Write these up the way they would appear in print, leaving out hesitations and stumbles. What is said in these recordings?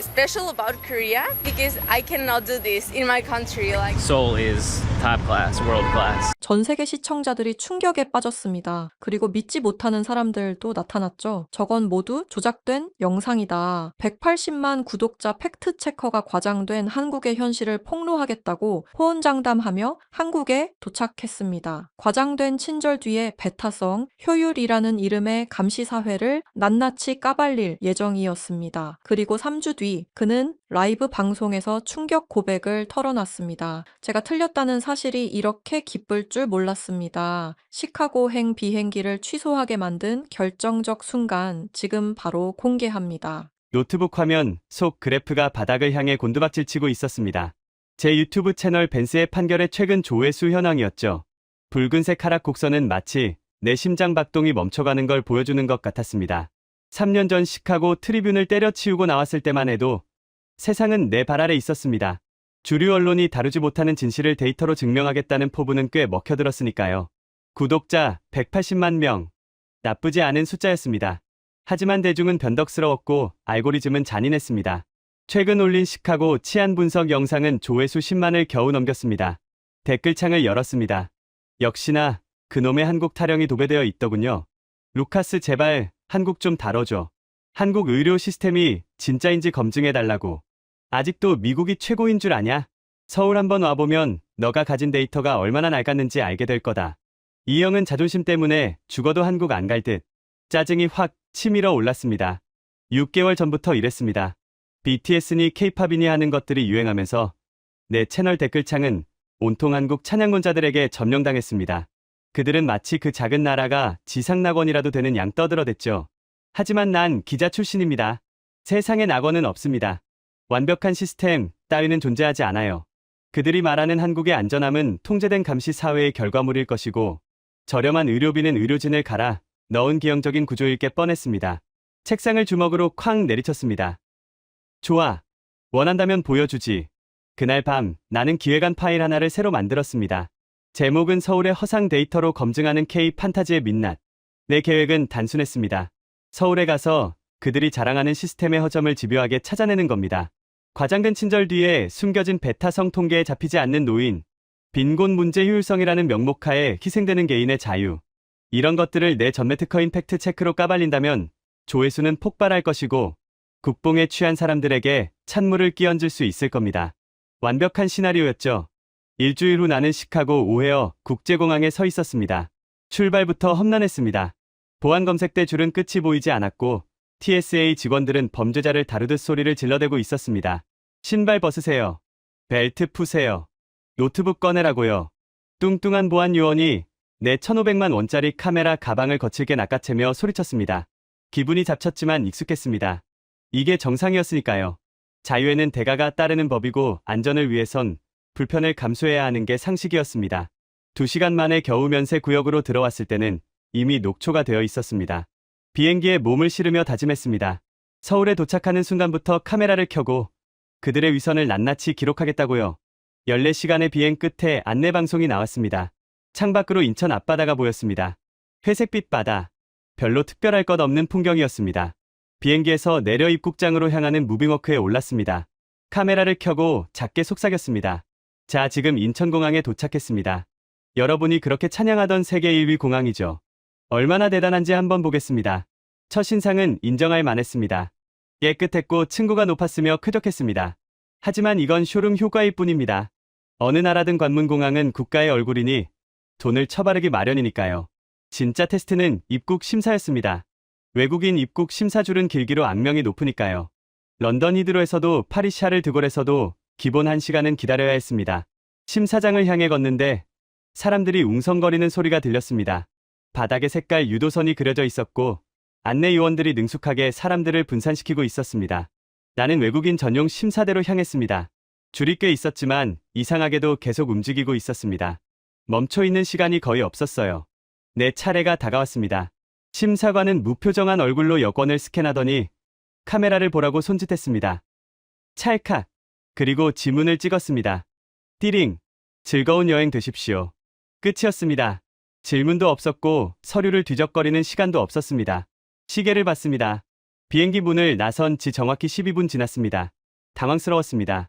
special about Korea because I cannot do this in my country. Like Seoul is top class, world class. 전 세계 시청자들이 충격에 빠졌습니다. 그리고 믿지 못하는 사람들도 나타났죠. 저건 모두 조작된 영상이다. 180만 구독자 팩트체커가 과장된 한국의 현실을 폭로하겠다고 호언장담하며 한국에 도착했습니다. 과장된 친절 뒤에 배타성, 효율이라는 이름의 감시사회를 낱낱이 까발릴 예정이었습니다. 그리고 3주 뒤 그는 라이브 방송에서 충격 고백을 털어놨습니다. 제가 틀렸다는 사실이 이렇게 기쁠 줄 몰랐습니다. 시카고행 비행기를 취소하게 만든 결정적 순간 지금 바로 공개합니다. 노트북 화면 속 그래프가 바닥을 향해 곤두박질 치고 있었습니다. 제 유튜브 채널 벤스의 판결의 최근 조회수 현황이었죠. 붉은색 하락 곡선은 마치 내 심장 박동이 멈춰가는 걸 보여주는 것 같았습니다. 3년 전 시카고 트리뷴을 때려치우고 나왔을 때만 해도 세상은 내 발 아래 있었습니다. 주류 언론이 다루지 못하는 진실을 데이터로 증명하겠다는 포부는 꽤 먹혀들었으니까요. 구독자 180만 명. 나쁘지 않은 숫자였습니다. 하지만 대중은 변덕스러웠고 알고리즘은 잔인했습니다. 최근 올린 시카고 치안 분석 영상은 조회수 10만을 겨우 넘겼습니다. 댓글창을 열었습니다. 역시나 그놈의 한국 타령이 도배되어 있더군요. 루카스 제발 한국 좀 다뤄줘. 한국 의료 시스템이 진짜인지 검증해달라고. 아직도 미국이 최고인 줄 아냐? 서울 한번 와보면 너가 가진 데이터가 얼마나 낡았는지 알게 될 거다. 이 형은 자존심 때문에 죽어도 한국 안 갈 듯. 짜증이 확 치밀어 올랐습니다. 6개월 전부터 이랬습니다. BTS니 K-팝이니 하는 것들이 유행하면서 내 채널 댓글창은 온통 한국 찬양론자들에게 점령당했습니다. 그들은 마치 그 작은 나라가 지상낙원이라도 되는 양 떠들어댔죠. 하지만 난 기자 출신입니다. 세상에 낙원은 없습니다. 완벽한 시스템 따위는 존재하지 않아요. 그들이 말하는 한국의 안전함은 통제된 감시 사회의 결과물일 것이고 저렴한 의료비는 의료진을 갈아 넣은 기형적인 구조일 게 뻔했습니다. 책상을 주먹으로 쾅 내리쳤습니다. 좋아. 원한다면 보여주지. 그날 밤 나는 기획안 파일 하나를 새로 만들었습니다. 제목은 서울의 허상 데이터로 검증하는 K 판타지의 민낯. 내 계획은 단순했습니다. 서울에 가서 그들이 자랑하는 시스템의 허점을 집요하게 찾아내는 겁니다. 과장된 친절 뒤에 숨겨진 배타성 통계에 잡히지 않는 노인, 빈곤 문제 효율성이라는 명목하에 희생되는 개인의 자유. 이런 것들을 내 전매 특허인 팩트체크로 까발린다면 조회수는 폭발할 것이고 국뽕에 취한 사람들에게 찬물을 끼얹을 수 있을 겁니다. 완벽한 시나리오였죠. 일주일 후 나는 시카고 오헤어 국제공항에 서 있었습니다. 출발부터 험난했습니다. 보안 검색 대 줄은 끝이 보이지 않았고 TSA 직원들은 범죄자를 다루듯 소리를 질러대고 있었습니다. 신발 벗으세요. 벨트 푸세요. 노트북 꺼내라고요. 뚱뚱한 보안 요원이 내 1,500만 원짜리 카메라 가방을 거칠게 낚아채며 소리쳤습니다. 기분이 잡쳤지만 익숙했습니다. 이게 정상이었으니까요. 자유에는 대가가 따르는 법이고 안전을 위해선 불편을 감수해야 하는 게 상식이었습니다. 2시간 만에 겨우 면세 구역으로 들어왔을 때는 이미 녹초가 되어 있었습니다. 비행기에 몸을 실으며 다짐했습니다. 서울에 도착하는 순간부터 카메라를 켜고 그들의 위선을 낱낱이 기록하겠다고요. 14시간의 비행 끝에 안내방송이 나왔습니다. 창밖으로 인천 앞바다가 보였습니다. 회색빛 바다. 별로 특별할 것 없는 풍경이었습니다. 비행기에서 내려 입국장으로 향하는 무빙워크에 올랐습니다. 카메라를 켜고 작게 속삭였습니다. 자, 지금 인천공항에 도착했습니다. 여러분이 그렇게 찬양하던 세계 1위 공항이죠. 얼마나 대단한지 한번 보겠습니다. 첫 인상은 인정할 만했습니다. 깨끗했고 층고가 높았으며 쾌적했습니다. 하지만 이건 쇼룸 효과일 뿐입니다. 어느 나라든 관문공항은 국가의 얼굴이니 돈을 처바르기 마련이니까요. 진짜 테스트는 입국 심사였습니다. 외국인 입국 심사줄은 길기로 악명이 높으니까요. 런던 히드로에서도 파리 샤를 드골에서도 기본 1시간은 기다려야 했습니다. 심사장을 향해 걷는데 사람들이 웅성거리는 소리가 들렸습니다. 바닥에 색깔 유도선이 그려져 있었고 안내 요원들이 능숙하게 사람들을 분산시키고 있었습니다. 나는 외국인 전용 심사대로 향했습니다. 줄이 꽤 있었지만 이상하게도 계속 움직이고 있었습니다. 멈춰있는 시간이 거의 없었어요. 내 차례가 다가왔습니다. 심사관은 무표정한 얼굴로 여권을 스캔하더니 카메라를 보라고 손짓했습니다. 찰칵. 그리고 지문을 찍었습니다. 띠링. 즐거운 여행 되십시오. 끝이었습니다. 질문도 없었고 서류를 뒤적거리는 시간도 없었습니다. 시계를 봤습니다. 비행기 문을 나선 지 정확히 12분 지났습니다. 당황스러웠습니다.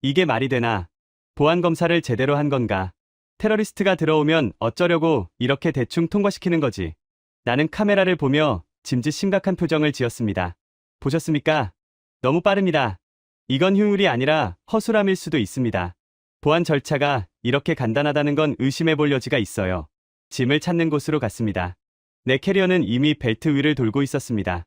이게 말이 되나? 보안 검사를 제대로 한 건가? 테러리스트가 들어오면 어쩌려고 이렇게 대충 통과시키는 거지. 나는 카메라를 보며 짐짓 심각한 표정을 지었습니다. 보셨습니까? 너무 빠릅니다. 이건 흉물이 아니라 허술함일 수도 있습니다. 보안 절차가 이렇게 간단하다는 건 의심해 볼 여지가 있어요. 짐을 찾는 곳으로 갔습니다. 내 캐리어는 이미 벨트 위를 돌고 있었습니다.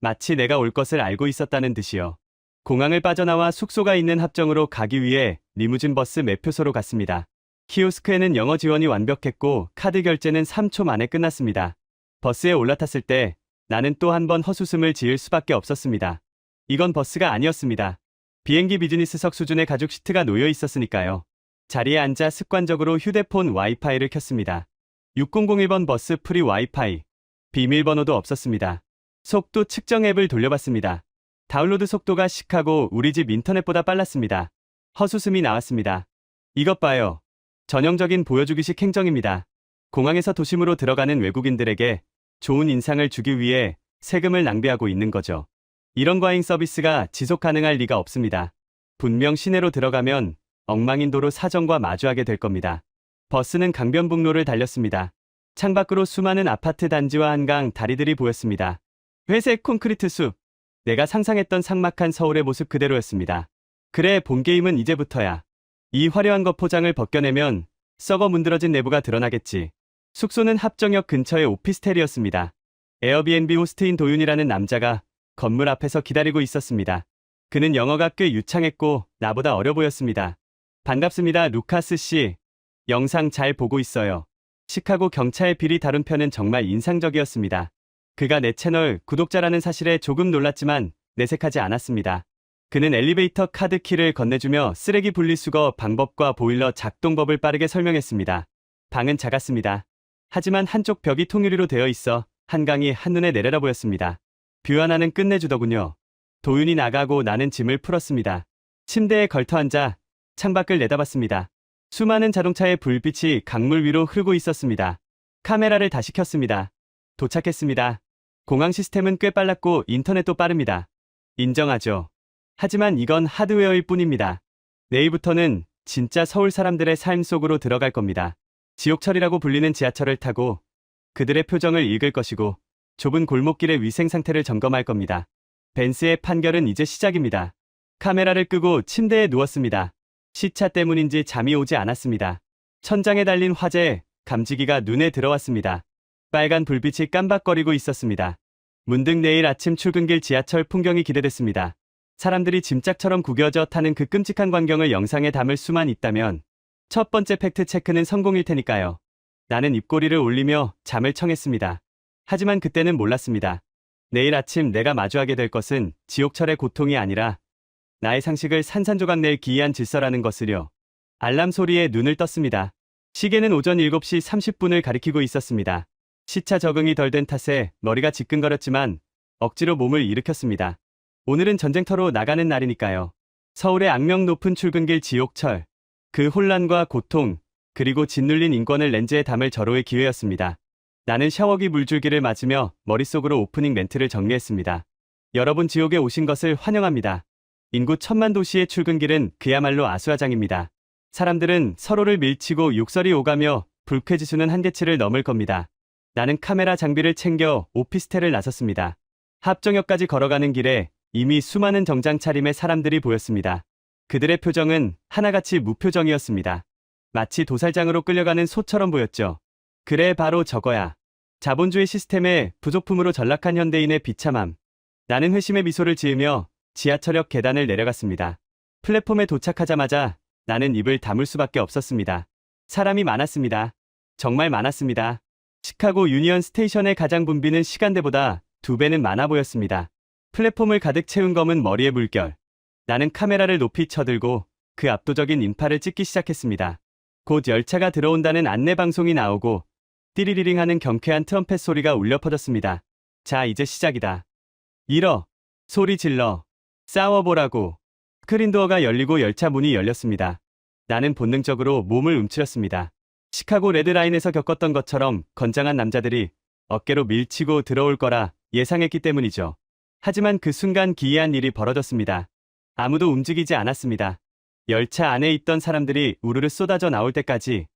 마치 내가 올 것을 알고 있었다는 듯이요. 공항을 빠져나와 숙소가 있는 합정으로 가기 위해 리무진 버스 매표소로 갔습니다. 키오스크에는 영어 지원이 완벽했고 카드 결제는 3초 만에 끝났습니다. 버스에 올라탔을 때 나는 또 한 번 헛웃음을 지을 수밖에 없었습니다. 이건 버스가 아니었습니다. 비행기 비즈니스석 수준의 가죽 시트가 놓여 있었으니까요. 자리에 앉아 습관적으로 휴대폰 와이파이를 켰습니다. 6001번 버스 프리 와이파이. 비밀번호도 없었습니다. 속도 측정 앱을 돌려봤습니다. 다운로드 속도가 시카고 우리 집 인터넷보다 빨랐습니다. 헛웃음이 나왔습니다. 이것 봐요. 전형적인 보여주기식 행정입니다. 공항에서 도심으로 들어가는 외국인들에게 좋은 인상을 주기 위해 세금을 낭비하고 있는 거죠. 이런 과잉 서비스가 지속 가능할 리가 없습니다. 분명 시내로 들어가면 엉망인도로 사정과 마주하게 될 겁니다. 버스는 강변북로를 달렸습니다. 창밖으로 수많은 아파트 단지와 한강 다리들이 보였습니다. 회색 콘크리트 숲. 내가 상상했던 삭막한 서울의 모습 그대로였습니다. 그래, 본 게임은 이제부터야. 이 화려한 것 포장을 벗겨내면 썩어 문드러진 내부가 드러나겠지. 숙소는 합정역 근처의 오피스텔이었습니다. 에어비앤비 호스트인 도윤이라는 남자가 건물 앞에서 기다리고 있었습니다. 그는 영어가 꽤 유창했고 나보다 어려 보였습니다. 반갑습니다, 루카스 씨. 영상 잘 보고 있어요. 시카고 경찰 비리 다룬 편은 정말 인상적이었습니다. 그가 내 채널 구독자라는 사실에 조금 놀랐지만 내색하지 않았습니다. 그는 엘리베이터 카드 키를 건네주며 쓰레기 분리수거 방법과 보일러 작동법을 빠르게 설명했습니다. 방은 작았습니다. 하지만 한쪽 벽이 통유리로 되어 있어 한강이 한눈에 내려다 보였습니다. 뷰 하나는 끝내주더군요. 도윤이 나가고 나는 짐을 풀었습니다. 침대에 걸터앉아 창밖을 내다봤습니다. 수많은 자동차의 불빛이 강물 위로 흐르고 있었습니다. 카메라를 다시 켰습니다. 도착했습니다. 공항 시스템은 꽤 빨랐고 인터넷도 빠릅니다. 인정하죠. 하지만 이건 하드웨어일 뿐입니다. 내일부터는 진짜 서울 사람들의 삶 속으로 들어갈 겁니다. 지옥철이라고 불리는 지하철을 타고 그들의 표정을 읽을 것이고 좁은 골목길의 위생 상태를 점검할 겁니다. 벤스의 판결은 이제 시작입니다. 카메라를 끄고 침대에 누웠습니다. 시차 때문인지 잠이 오지 않았습니다. 천장에 달린 화재 감지기가 눈에 들어왔습니다. 빨간 불빛이 깜박거리고 있었습니다. 문득 내일 아침 출근길 지하철 풍경이 기대됐습니다. 사람들이 짐짝처럼 구겨져 타는 그 끔찍한 광경을 영상에 담을 수만 있다면 첫 번째 팩트 체크는 성공일 테니까요. 나는 입꼬리를 올리며 잠을 청했습니다. 하지만 그때는 몰랐습니다. 내일 아침 내가 마주하게 될 것은 지옥철의 고통이 아니라 나의 상식을 산산조각 낼 기이한 질서라는 것을요. 알람 소리에 눈을 떴습니다. 시계는 오전 7시 30분을 가리키고 있었습니다. 시차 적응이 덜 된 탓에 머리가 지끈거렸지만 억지로 몸을 일으켰습니다. 오늘은 전쟁터로 나가는 날이니까요. 서울의 악명 높은 출근길 지옥철. 그 혼란과 고통, 그리고 짓눌린 인권을 렌즈에 담을 절호의 기회였습니다. 나는 샤워기 물줄기를 맞으며 머릿속으로 오프닝 멘트를 정리했습니다. 여러분, 지옥에 오신 것을 환영합니다. 인구 1000만 도시의 출근길은 그야말로 아수라장입니다. 사람들은 서로를 밀치고 욕설이 오가며 불쾌지수는 한계치를 넘을 겁니다. 나는 카메라 장비를 챙겨 오피스텔을 나섰습니다. 합정역까지 걸어가는 길에 이미 수많은 정장 차림의 사람들이 보였습니다. 그들의 표정은 하나같이 무표정이었습니다. 마치 도살장으로 끌려가는 소처럼 보였죠. 그래, 바로 저거야. 자본주의 시스템의 부속품으로 전락한 현대인의 비참함. 나는 회심의 미소를 지으며 지하철역 계단을 내려갔습니다. 플랫폼에 도착하자마자 나는 입을 다물 수밖에 없었습니다. 사람이 많았습니다. 정말 많았습니다. 시카고 유니언 스테이션의 가장 붐비는 시간대보다 2배는 많아 보였습니다. 플랫폼을 가득 채운 검은 머리의 물결. 나는 카메라를 높이 쳐들고 그 압도적인 인파를 찍기 시작했습니다. 곧 열차가 들어온다는 안내방송이 나오고 띠리리링 하는 경쾌한 트럼펫 소리가 울려 퍼졌습니다. 자, 이제 시작이다. 일어. 소리 질러. 싸워보라고. 스크린도어가 열리고 열차 문이 열렸습니다. 나는 본능적으로 몸을 움츠렸습니다. 시카고 레드라인에서 겪었던 것처럼 건장한 남자들이 어깨로 밀치고 들어올 거라 예상했기 때문이죠. 하지만 그 순간 기이한 일이 벌어졌습니다. 아무도 움직이지 않았습니다. 열차 안에 있던 사람들이 우르르 쏟아져 나올 때까지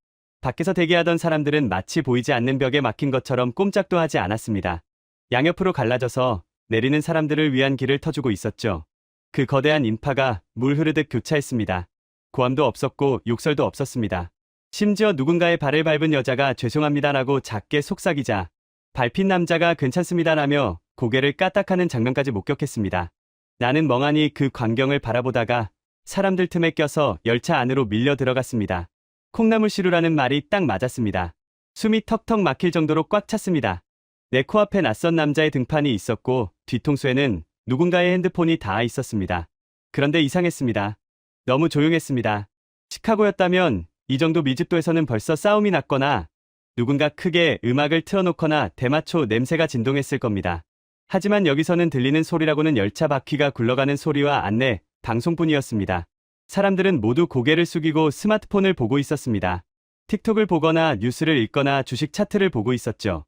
밖에서 대기하던 사람들은 마치 보이지 않는 벽에 막힌 것처럼 꼼짝도 하지 않았습니다. 양옆으로 갈라져서 내리는 사람들을 위한 길을 터주고 있었죠. 그 거대한 인파가 물 흐르듯 교차했습니다. 고함도 없었고 욕설도 없었습니다. 심지어 누군가의 발을 밟은 여자가 죄송합니다라고 작게 속삭이자 밟힌 남자가 괜찮습니다라며 고개를 까딱하는 장면까지 목격했습니다. 나는 멍하니 그 광경을 바라보다가 사람들 틈에 껴서 열차 안으로 밀려 들어갔습니다. 콩나물시루라는 말이 딱 맞았습니다. 숨이 턱턱 막힐 정도로 꽉 찼습니다. 내 코앞에 낯선 남자의 등판이 있었고 뒤통수에는 누군가의 핸드폰이 닿아 있었습니다. 그런데 이상했습니다. 너무 조용했습니다. 시카고였다면 이 정도 밀집도에서는 벌써 싸움이 났거나 누군가 크게 음악을 틀어놓거나 대마초 냄새가 진동했을 겁니다. 하지만 여기서는 들리는 소리라고는 열차 바퀴가 굴러가는 소리와 안내, 방송뿐이었습니다. 사람들은 모두 고개를 숙이고 스마트폰을 보고 있었습니다. 틱톡을 보거나 뉴스를 읽거나 주식 차트를 보고 있었죠.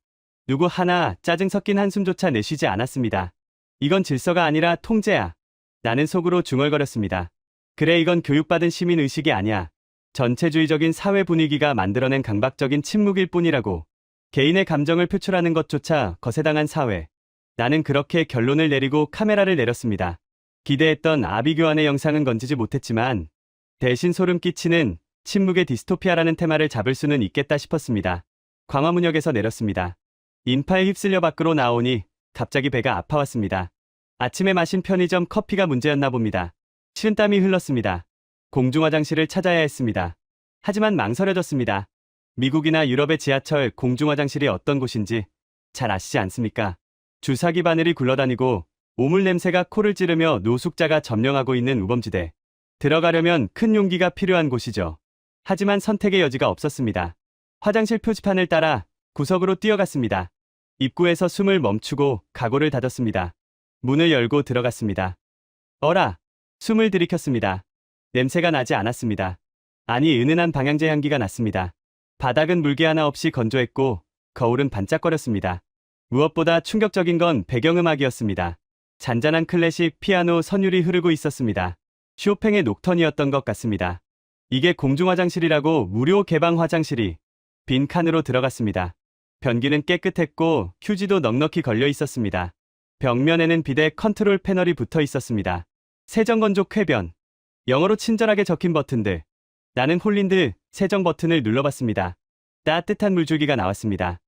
누구 하나 짜증 섞인 한숨조차 내쉬지 않았습니다. 이건 질서가 아니라 통제야. 나는 속으로 중얼거렸습니다. 그래, 이건 교육받은 시민의식이 아니야. 전체주의적인 사회 분위기가 만들어낸 강박적인 침묵일 뿐이라고. 개인의 감정을 표출하는 것조차 거세당한 사회. 나는 그렇게 결론을 내리고 카메라를 내렸습니다. 기대했던 아비규환의 영상은 건지지 못했지만 대신 소름 끼치는 침묵의 디스토피아라는 테마를 잡을 수는 있겠다 싶었습니다. 광화문역에서 내렸습니다. 인파에 휩쓸려 밖으로 나오니 갑자기 배가 아파왔습니다. 아침에 마신 편의점 커피가 문제였나 봅니다. 식은땀이 흘렀습니다. 공중화장실을 찾아야 했습니다. 하지만 망설여졌습니다. 미국이나 유럽의 지하철 공중화장실이 어떤 곳인지 잘 아시지 않습니까? 주사기 바늘이 굴러다니고 오물 냄새가 코를 찌르며 노숙자가 점령하고 있는 우범지대. 들어가려면 큰 용기가 필요한 곳이죠. 하지만 선택의 여지가 없었습니다. 화장실 표지판을 따라 구석으로 뛰어갔습니다. 입구에서 숨을 멈추고 각오를 다졌습니다. 문을 열고 들어갔습니다. 어라! 숨을 들이켰습니다. 냄새가 나지 않았습니다. 아니, 은은한 방향제 향기가 났습니다. 바닥은 물기 하나 없이 건조했고 거울은 반짝거렸습니다. 무엇보다 충격적인 건 배경음악이었습니다. 잔잔한 클래식 피아노 선율이 흐르고 있었습니다. 쇼팽의 녹턴이었던 것 같습니다. 이게 공중화장실이라고. 무료 개방 화장실이 빈 칸으로 들어갔습니다. 변기는 깨끗했고 휴지도 넉넉히 걸려 있었습니다. 벽면에는 비데 컨트롤 패널이 붙어 있었습니다. 세정건조 쾌변. 영어로 친절하게 적힌 버튼들. 나는 홀린 듯 세정 버튼을 눌러봤습니다. 따뜻한 물줄기가 나왔습니다.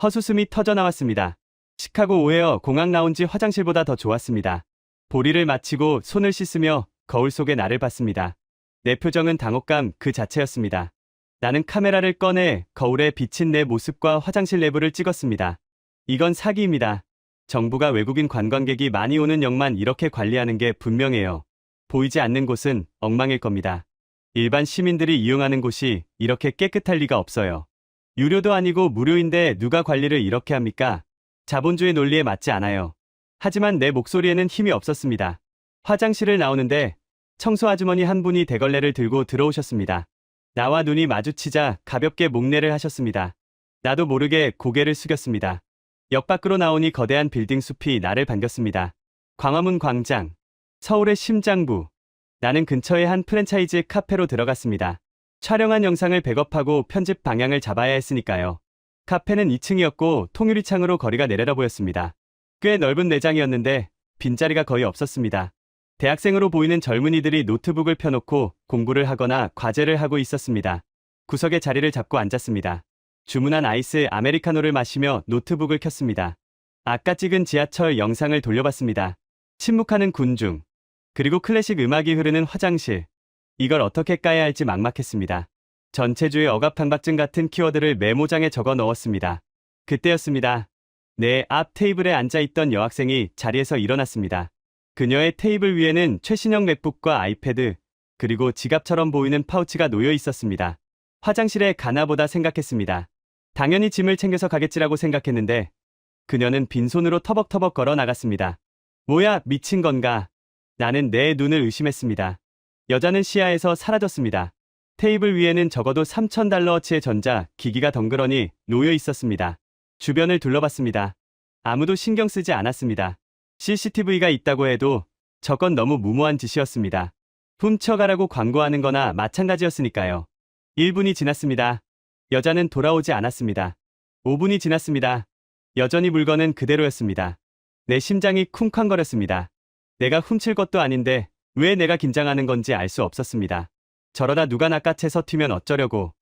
헛웃음이 터져 나왔습니다. 시카고 오헤어 공항 라운지 화장실보다 더 좋았습니다. 보리를 마치고 손을 씻으며 거울 속의 나를 봤습니다. 내 표정은 당혹감 그 자체였습니다. 나는 카메라를 꺼내 거울에 비친 내 모습과 화장실 내부를 찍었습니다. 이건 사기입니다. 정부가 외국인 관광객이 많이 오는 역만 이렇게 관리하는 게 분명해요. 보이지 않는 곳은 엉망일 겁니다. 일반 시민들이 이용하는 곳이 이렇게 깨끗할 리가 없어요. 유료도 아니고 무료인데 누가 관리를 이렇게 합니까? 자본주의 논리에 맞지 않아요. 하지만 내 목소리에는 힘이 없었습니다. 화장실을 나오는데 청소 아주머니 한 분이 대걸레를 들고 들어오셨습니다. 나와 눈이 마주치자 가볍게 목례를 하셨습니다. 나도 모르게 고개를 숙였습니다. 역 밖으로 나오니 거대한 빌딩 숲이 나를 반겼습니다. 광화문 광장, 서울의 심장부. 나는 근처의 한 프랜차이즈 카페로 들어갔습니다. 촬영한 영상을 백업하고 편집 방향을 잡아야 했으니까요. 카페는 2층이었고 통유리 창으로 거리가 내려다 보였습니다. 꽤 넓은 내장이었는데 빈자리가 거의 없었습니다. 대학생으로 보이는 젊은이들이 노트북을 펴놓고 공부를 하거나 과제를 하고 있었습니다. 구석에 자리를 잡고 앉았습니다. 주문한 아이스 아메리카노를 마시며 노트북을 켰습니다. 아까 찍은 지하철 영상을 돌려봤습니다. 침묵하는 군중, 그리고 클래식 음악이 흐르는 화장실. 이걸 어떻게 까야 할지 막막했습니다. 전체주의 억압강박증 같은 키워드를 메모장에 적어 넣었습니다. 그때였습니다. 내 앞 테이블에 앉아있던 여학생이 자리에서 일어났습니다. 그녀의 테이블 위에는 최신형 맥북과 아이패드, 그리고 지갑처럼 보이는 파우치가 놓여 있었습니다. 화장실에 가나보다 생각했습니다. 당연히 짐을 챙겨서 가겠지라고 생각했는데 그녀는 빈손으로 터벅터벅 걸어 나갔습니다. 뭐야, 미친 건가? 나는 내 눈을 의심했습니다. 여자는 시야에서 사라졌습니다. 테이블 위에는 적어도 $3,000어치의 전자 기기가 덩그러니 놓여 있었습니다. 주변을 둘러봤습니다. 아무도 신경 쓰지 않았습니다. CCTV가 있다고 해도 저건 너무 무모한 짓이었습니다. 훔쳐가라고 광고하는 거나 마찬가지였으니까요. 1분이 지났습니다. 여자는 돌아오지 않았습니다. 5분이 지났습니다. 여전히 물건은 그대로였습니다. 내 심장이 쿵쾅거렸습니다. 내가 훔칠 것도 아닌데 왜 내가 긴장하는 건지 알 수 없었습니다. 저러다 누가 낚아채서 튀면 어쩌려고.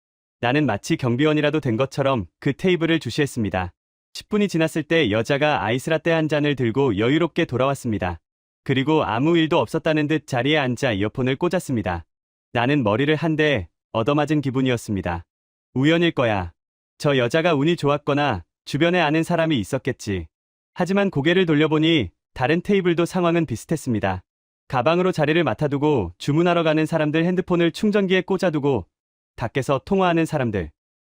나는 마치 경비원이라도 된 것처럼 그 테이블을 주시했습니다. 10분이 지났을 때 여자가 아이스라떼 한 잔을 들고 여유롭게 돌아왔습니다. 그리고 아무 일도 없었다는 듯 자리에 앉아 이어폰을 꽂았습니다. 나는 머리를 한 대 얻어맞은 기분이었습니다. 우연일 거야. 저 여자가 운이 좋았거나 주변에 아는 사람이 있었겠지. 하지만 고개를 돌려보니 다른 테이블도 상황은 비슷했습니다. 가방으로 자리를 맡아두고 주문하러 가는 사람들, 핸드폰을 충전기에 꽂아두고 밖에서 통화하는 사람들.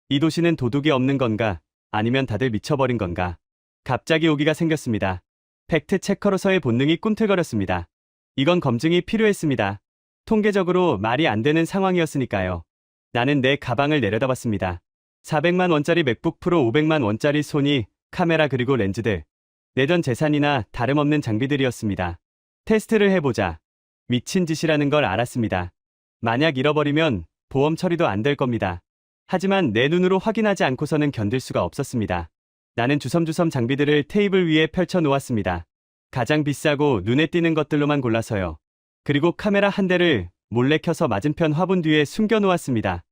이 도시는 도둑이 없는 건가? 아니면 다들 미쳐버린 건가? 갑자기 오기가 생겼습니다. 팩트 체커로서의 본능이 꿈틀거렸습니다. 이건 검증이 필요했습니다. 통계적으로 말이 안 되는 상황이었으니까요. 나는 내 가방을 내려다봤습니다. 400만 원짜리 맥북 프로, 500만 원짜리 소니, 카메라 그리고 렌즈들. 내전 재산이나 다름없는 장비들이었습니다. 테스트를 해보자. 미친 짓이라는 걸 알았습니다. 만약 잃어버리면 보험 처리도 안 될 겁니다. 하지만 내 눈으로 확인하지 않고서는 견딜 수가 없었습니다. 나는 주섬주섬 장비들을 테이블 위에 펼쳐 놓았습니다. 가장 비싸고 눈에 띄는 것들로만 골라서요. 그리고 카메라 한 대를 몰래 켜서 맞은편 화분 뒤에 숨겨 놓았습니다.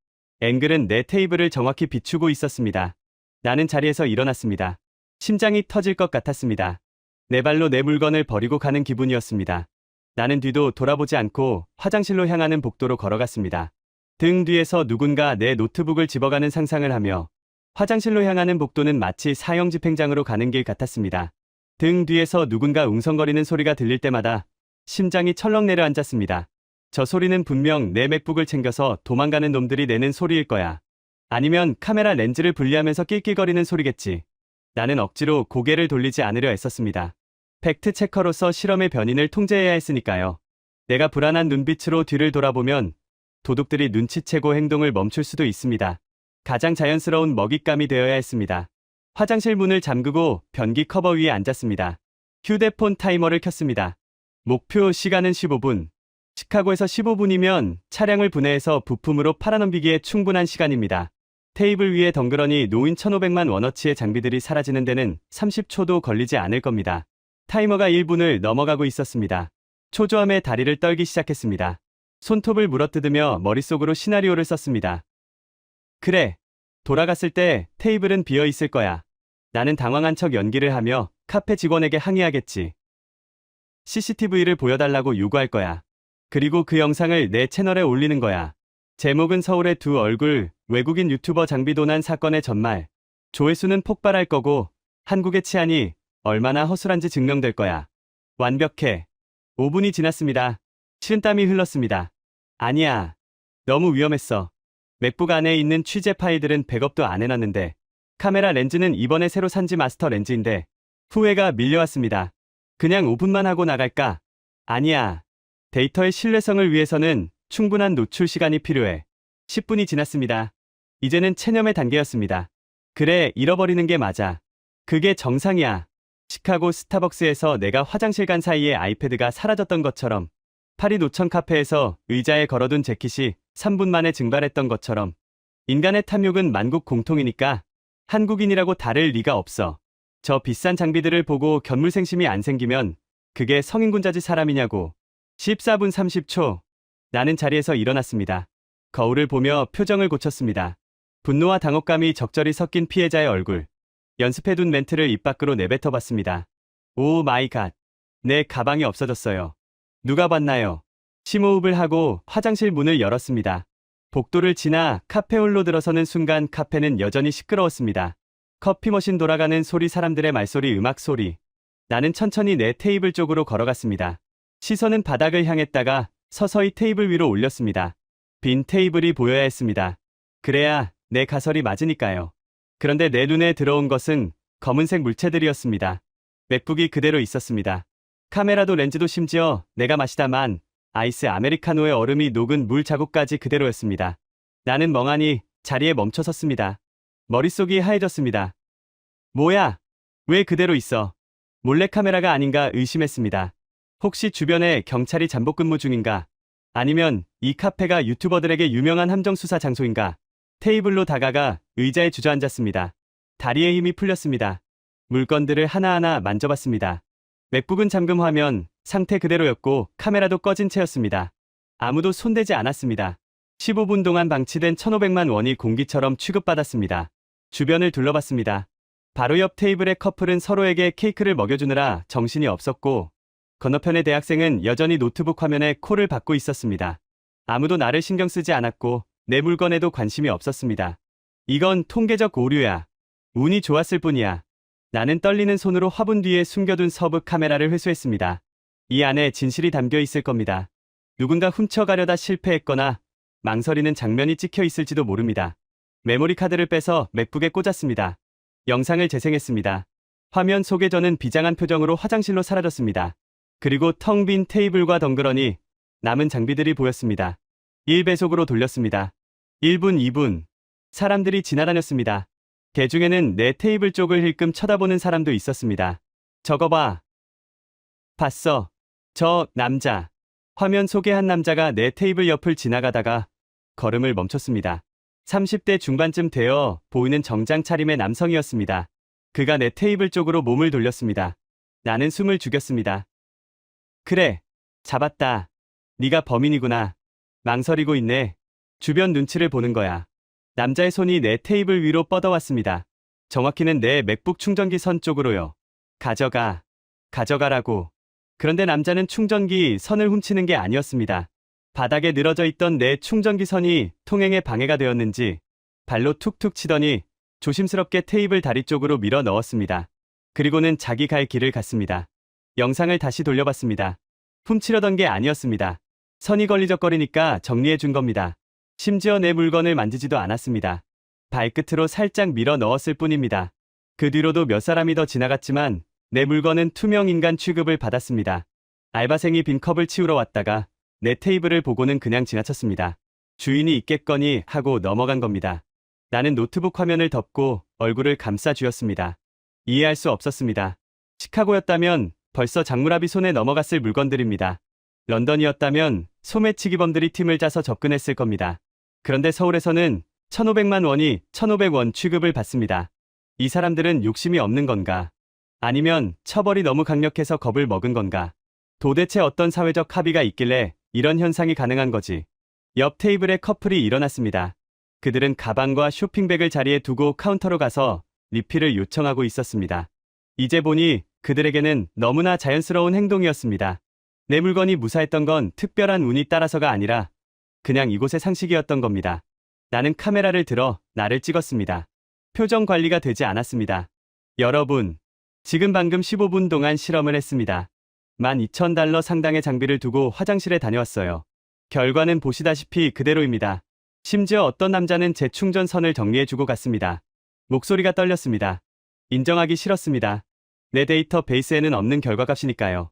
앵글은 내 테이블을 정확히 비추고 있었습니다. 나는 자리에서 일어났습니다. 심장이 터질 것 같았습니다. 내 발로 내 물건을 버리고 가는 기분이었습니다. 나는 뒤도 돌아보지 않고 화장실로 향하는 복도로 걸어갔습니다. 등 뒤에서 누군가 내 노트북을 집어가는 상상을 하며 화장실로 향하는 복도는 마치 사형 집행장으로 가는 길 같았습니다. 등 뒤에서 누군가 웅성거리는 소리가 들릴 때마다 심장이 철렁 내려앉았습니다. 저 소리는 분명 내 맥북을 챙겨서 도망가는 놈들이 내는 소리일 거야. 아니면 카메라 렌즈를 분리하면서 낄낄거리는 소리겠지. 나는 억지로 고개를 돌리지 않으려 애썼습니다. 팩트 체커로서 실험의 변인을 통제해야 했으니까요. 내가 불안한 눈빛으로 뒤를 돌아보면 도둑들이 눈치채고 행동을 멈출 수도 있습니다. 가장 자연스러운 먹잇감이 되어야 했습니다. 화장실 문을 잠그고 변기 커버 위에 앉았습니다. 휴대폰 타이머를 켰습니다. 목표 시간은 15분. 시카고에서 15분이면 차량을 분해해서 부품으로 팔아넘기기에 충분한 시간입니다. 테이블 위에 덩그러니 놓인 1,500만 원어치의 장비들이 사라지는 데는 30초도 걸리지 않을 겁니다. 타이머가 1분을 넘어가고 있었습니다. 초조함에 다리를 떨기 시작했습니다. 손톱을 물어뜯으며 머릿속으로 시나리오를 썼습니다. 그래. 돌아갔을 때 테이블은 비어 있을 거야. 나는 당황한 척 연기를 하며 카페 직원에게 항의하겠지. CCTV를 보여달라고 요구할 거야. 그리고 그 영상을 내 채널에 올리는 거야. 제목은 서울의 두 얼굴, 외국인 유튜버 장비 도난 사건의 전말. 조회수는 폭발할 거고 한국의 치안이 얼마나 허술한지 증명될 거야. 완벽해. 5분이 지났습니다. 식은땀이 흘렀습니다. 아니야. 너무 위험했어. 맥북 안에 있는 취재 파일들은 백업도 안 해놨는데 카메라 렌즈는 이번에 새로 산지 마스터 렌즈인데 후회가 밀려왔습니다. 그냥 5분만 하고 나갈까? 아니야. 데이터의 신뢰성을 위해서는 충분한 노출 시간이 필요해. 10분이 지났습니다. 이제는 체념의 단계였습니다. 그래, 잃어버리는 게 맞아. 그게 정상이야. 시카고 스타벅스에서 내가 화장실 간 사이에 아이패드가 사라졌던 것처럼, 파리 노천 카페에서 의자에 걸어둔 재킷이 3분 만에 증발했던 것처럼 인간의 탐욕은 만국 공통이니까 한국인이라고 다를 리가 없어. 저 비싼 장비들을 보고 견물생심이 안 생기면 그게 성인군자지 사람이냐고. 14분 30초. 나는 자리에서 일어났습니다. 거울을 보며 표정을 고쳤습니다. 분노와 당혹감이 적절히 섞인 피해자의 얼굴. 연습해둔 멘트를 입 밖으로 내뱉어봤습니다. 오 마이 갓. 내 가방이 없어졌어요. 누가 봤나요? 심호흡을 하고 화장실 문을 열었습니다. 복도를 지나 카페홀로 들어서는 순간 카페는 여전히 시끄러웠습니다. 커피 머신 돌아가는 소리, 사람들의 말소리, 음악 소리. 나는 천천히 내 테이블 쪽으로 걸어갔습니다. 시선은 바닥을 향했다가 서서히 테이블 위로 올렸습니다. 빈 테이블이 보여야 했습니다. 그래야 내 가설이 맞으니까요. 그런데 내 눈에 들어온 것은 검은색 물체들이었습니다. 맥북이 그대로 있었습니다. 카메라도 렌즈도 심지어 내가 마시다만 아이스 아메리카노의 얼음이 녹은 물 자국까지 그대로였습니다. 나는 멍하니 자리에 멈춰 섰습니다. 머릿속이 하얘졌습니다. 뭐야? 왜 그대로 있어? 몰래카메라가 아닌가 의심했습니다. 혹시 주변에 경찰이 잠복 근무 중인가? 아니면 이 카페가 유튜버들에게 유명한 함정 수사 장소인가? 테이블로 다가가 의자에 주저앉았습니다. 다리에 힘이 풀렸습니다. 물건들을 하나하나 만져봤습니다. 맥북은 잠금 화면 상태 그대로였고 카메라도 꺼진 채였습니다. 아무도 손대지 않았습니다. 15분 동안 방치된 1,500만 원이 공기처럼 취급받았습니다. 주변을 둘러봤습니다. 바로 옆 테이블의 커플은 서로에게 케이크를 먹여주느라 정신이 없었고 건너편의 대학생은 여전히 노트북 화면에 콜을 받고 있었습니다. 아무도 나를 신경 쓰지 않았고 내 물건에도 관심이 없었습니다. 이건 통계적 오류야. 운이 좋았을 뿐이야. 나는 떨리는 손으로 화분 뒤에 숨겨둔 서브 카메라를 회수했습니다. 이 안에 진실이 담겨 있을 겁니다. 누군가 훔쳐가려다 실패했거나 망설이는 장면이 찍혀 있을지도 모릅니다. 메모리 카드를 빼서 맥북에 꽂았습니다. 영상을 재생했습니다. 화면 속에 저는 비장한 표정으로 화장실로 사라졌습니다. 그리고 텅 빈 테이블과 덩그러니 남은 장비들이 보였습니다. 1배속으로 돌렸습니다. 1분, 2분. 사람들이 지나다녔습니다. 개 중에는 내 테이블 쪽을 힐끔 쳐다보는 사람도 있었습니다. 저거 봐. 봤어. 저 남자. 화면 속의 한 남자가 내 테이블 옆을 지나가다가 걸음을 멈췄습니다. 30대 중반쯤 되어 보이는 정장 차림의 남성이었습니다. 그가 내 테이블 쪽으로 몸을 돌렸습니다. 나는 숨을 죽였습니다. 그래, 잡았다. 네가 범인이구나. 망설이고 있네. 주변 눈치를 보는 거야. 남자의 손이 내 테이블 위로 뻗어왔습니다. 정확히는 내 맥북 충전기 선 쪽으로요. 가져가. 가져가라고. 그런데 남자는 충전기 선을 훔치는 게 아니었습니다. 바닥에 늘어져 있던 내 충전기 선이 통행에 방해가 되었는지 발로 툭툭 치더니 조심스럽게 테이블 다리 쪽으로 밀어 넣었습니다. 그리고는 자기 갈 길을 갔습니다. 영상을 다시 돌려봤습니다. 훔치려던 게 아니었습니다. 선이 걸리적거리니까 정리해 준 겁니다. 심지어 내 물건을 만지지도 않았습니다. 발끝으로 살짝 밀어 넣었을 뿐입니다. 그 뒤로도 몇 사람이 더 지나갔지만 내 물건은 투명 인간 취급을 받았습니다. 알바생이 빈 컵을 치우러 왔다가 내 테이블을 보고는 그냥 지나쳤습니다. 주인이 있겠거니 하고 넘어간 겁니다. 나는 노트북 화면을 덮고 얼굴을 감싸 쥐었습니다. 이해할 수 없었습니다. 시카고였다면 벌써 장물합이 손에 넘어갔을 물건들입니다. 런던이었다면 소매치기범들이 팀을 짜서 접근했을 겁니다. 그런데 서울에서는 1,500만 원이 1,500원 취급을 받습니다. 이 사람들은 욕심이 없는 건가? 아니면 처벌이 너무 강력해서 겁을 먹은 건가? 도대체 어떤 사회적 합의가 있길래 이런 현상이 가능한 거지? 옆 테이블에 커플이 일어났습니다. 그들은 가방과 쇼핑백을 자리에 두고 카운터로 가서 리필을 요청하고 있었습니다. 이제 보니 그들에게는 너무나 자연스러운 행동이었습니다. 내 물건이 무사했던 건 특별한 운이 따라서가 아니라 그냥 이곳의 상식이었던 겁니다. 나는 카메라를 들어 나를 찍었습니다. 표정 관리가 되지 않았습니다. 여러분, 지금 방금 15분 동안 실험을 했습니다. 12,000달러 상당의 장비를 두고 화장실에 다녀왔어요. 결과는 보시다시피 그대로입니다. 심지어 어떤 남자는 제 충전선을 정리해주고 갔습니다. 목소리가 떨렸습니다. 인정하기 싫었습니다. 내 데이터베이스에는 없는 결과값이니까요.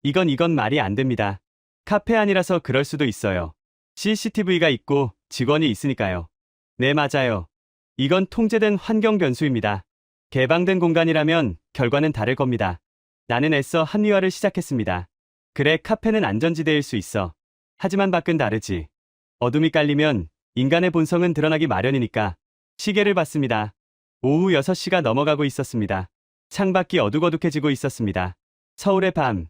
이건 말이 안 됩니다. 카페 아니라서 그럴 수도 있어요. CCTV가 있고 직원이 있으니까요. 네, 맞아요. 이건 통제된 환경 변수입니다. 개방된 공간이라면 결과는 다를 겁니다. 나는 애써 합리화를 시작했습니다. 그래, 카페는 안전지대일 수 있어. 하지만 밖은 다르지. 어둠이 깔리면 인간의 본성은 드러나기 마련이니까. 시계를 봤습니다. 오후 6시가 넘어가고 있었습니다. 창밖이 어둑어둑해지고 있었습니다. 서울의 밤.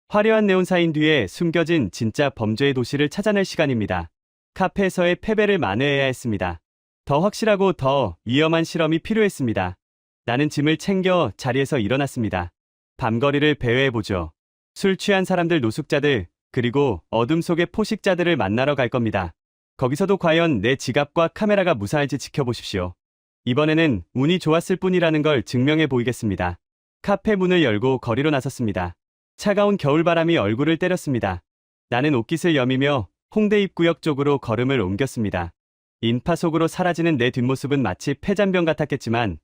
화려한 네온사인 뒤에 숨겨진 진짜 범죄의 도시를 찾아낼 시간입니다. 카페에서의 패배를 만회해야 했습니다. 더 확실하고 더 위험한 실험이 필요했습니다. 나는 짐을 챙겨 자리에서 일어났습니다. 밤거리를 배회해보죠. 술 취한 사람들, 노숙자들, 그리고 어둠 속의 포식자들을 만나러 갈 겁니다. 거기서도 과연 내 지갑과 카메라가 무사할지 지켜보십시오. 이번에는 운이 좋았을 뿐이라는 걸 증명해 보이겠습니다. 카페 문을 열고 거리로 나섰습니다. 차가운 겨울바람이 얼굴을 때렸습니다. 나는 옷깃을 여미며 홍대 입구역 쪽으로 걸음을 옮겼습니다. 인파 속으로 사라지는 내 뒷모습은 마치 폐잔병 같았겠지만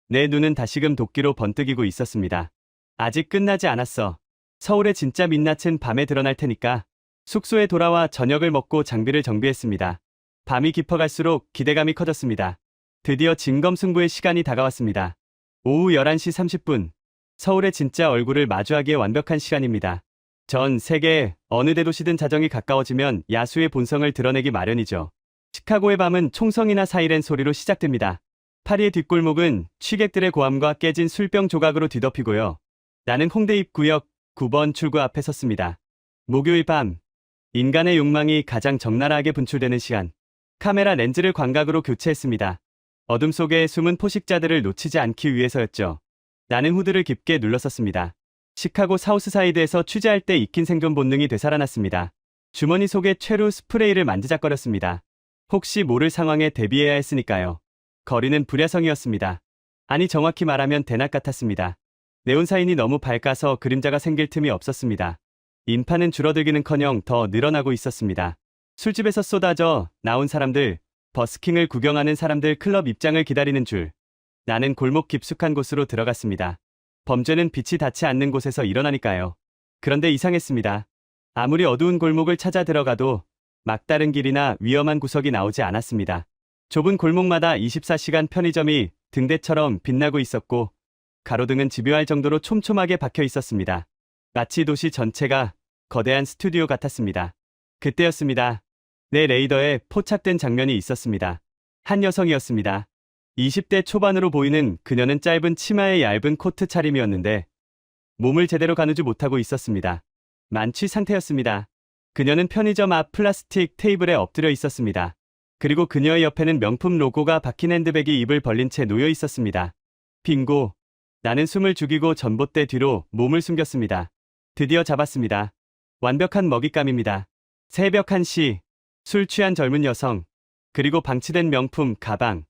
내 눈은 다시금 도끼로 번뜩이고 있었습니다. 아직 끝나지 않았어. 서울의 진짜 민낯은 밤에 드러날 테니까. 숙소에 돌아와 저녁을 먹고 장비를 정비했습니다. 밤이 깊어갈수록 기대감이 커졌습니다. 드디어 진검승부의 시간이 다가왔습니다. 오후 11시 30분. 서울의 진짜 얼굴을 마주하기에 완벽한 시간입니다. 전 세계 어느 대도시든 자정이 가까워지면 야수의 본성을 드러내기 마련이죠. 시카고의 밤은 총성이나 사이렌 소리로 시작됩니다. 파리의 뒷골목은 취객들의 고함과 깨진 술병 조각으로 뒤덮이고요. 나는 홍대 입구역 9번 출구 앞에 섰습니다. 목요일 밤, 인간의 욕망이 가장 적나라하게 분출되는 시간. 카메라 렌즈를 광각으로 교체했습니다. 어둠 속에 숨은 포식자들을 놓치지 않기 위해서였죠. 나는 후드를 깊게 눌렀었습니다. 시카고 사우스사이드에서 취재할 때 익힌 생존 본능이 되살아났습니다. 주머니 속에 최루 스프레이를 만지작거렸습니다. 혹시 모를 상황에 대비해야 했으니까요. 거리는 불야성이었습니다. 아니 정확히 말하면 대낮 같았습니다. 네온사인이 너무 밝아서 그림자가 생길 틈이 없었습니다. 인파는 줄어들기는커녕 더 늘어나고 있었습니다. 술집에서 쏟아져 나온 사람들, 버스킹을 구경하는 사람들, 클럽 입장을 기다리는 줄. 나는 골목 깊숙한 곳으로 들어갔습니다. 범죄는 빛이 닿지 않는 곳에서 일어나니까요. 그런데 이상했습니다. 아무리 어두운 골목을 찾아 들어가도 막다른 길이나 위험한 구석이 나오지 않았습니다. 좁은 골목마다 24시간 편의점이 등대처럼 빛나고 있었고 가로등은 집요할 정도로 촘촘하게 박혀 있었습니다. 마치 도시 전체가 거대한 스튜디오 같았습니다. 그때였습니다. 내 레이더에 포착된 장면이 있었습니다. 한 여성이었습니다. 20대 초반으로 보이는 그녀는 짧은 치마에 얇은 코트 차림이었는데 몸을 제대로 가누지 못하고 있었습니다. 만취 상태였습니다. 그녀는 편의점 앞 플라스틱 테이블에 엎드려 있었습니다. 그리고 그녀의 옆에는 명품 로고가 박힌 핸드백이 입을 벌린 채 놓여 있었습니다. 빙고. 나는 숨을 죽이고 전봇대 뒤로 몸을 숨겼습니다. 드디어 잡았습니다. 완벽한 먹잇감입니다. 새벽 1시. 술 취한 젊은 여성. 그리고 방치된 명품 가방.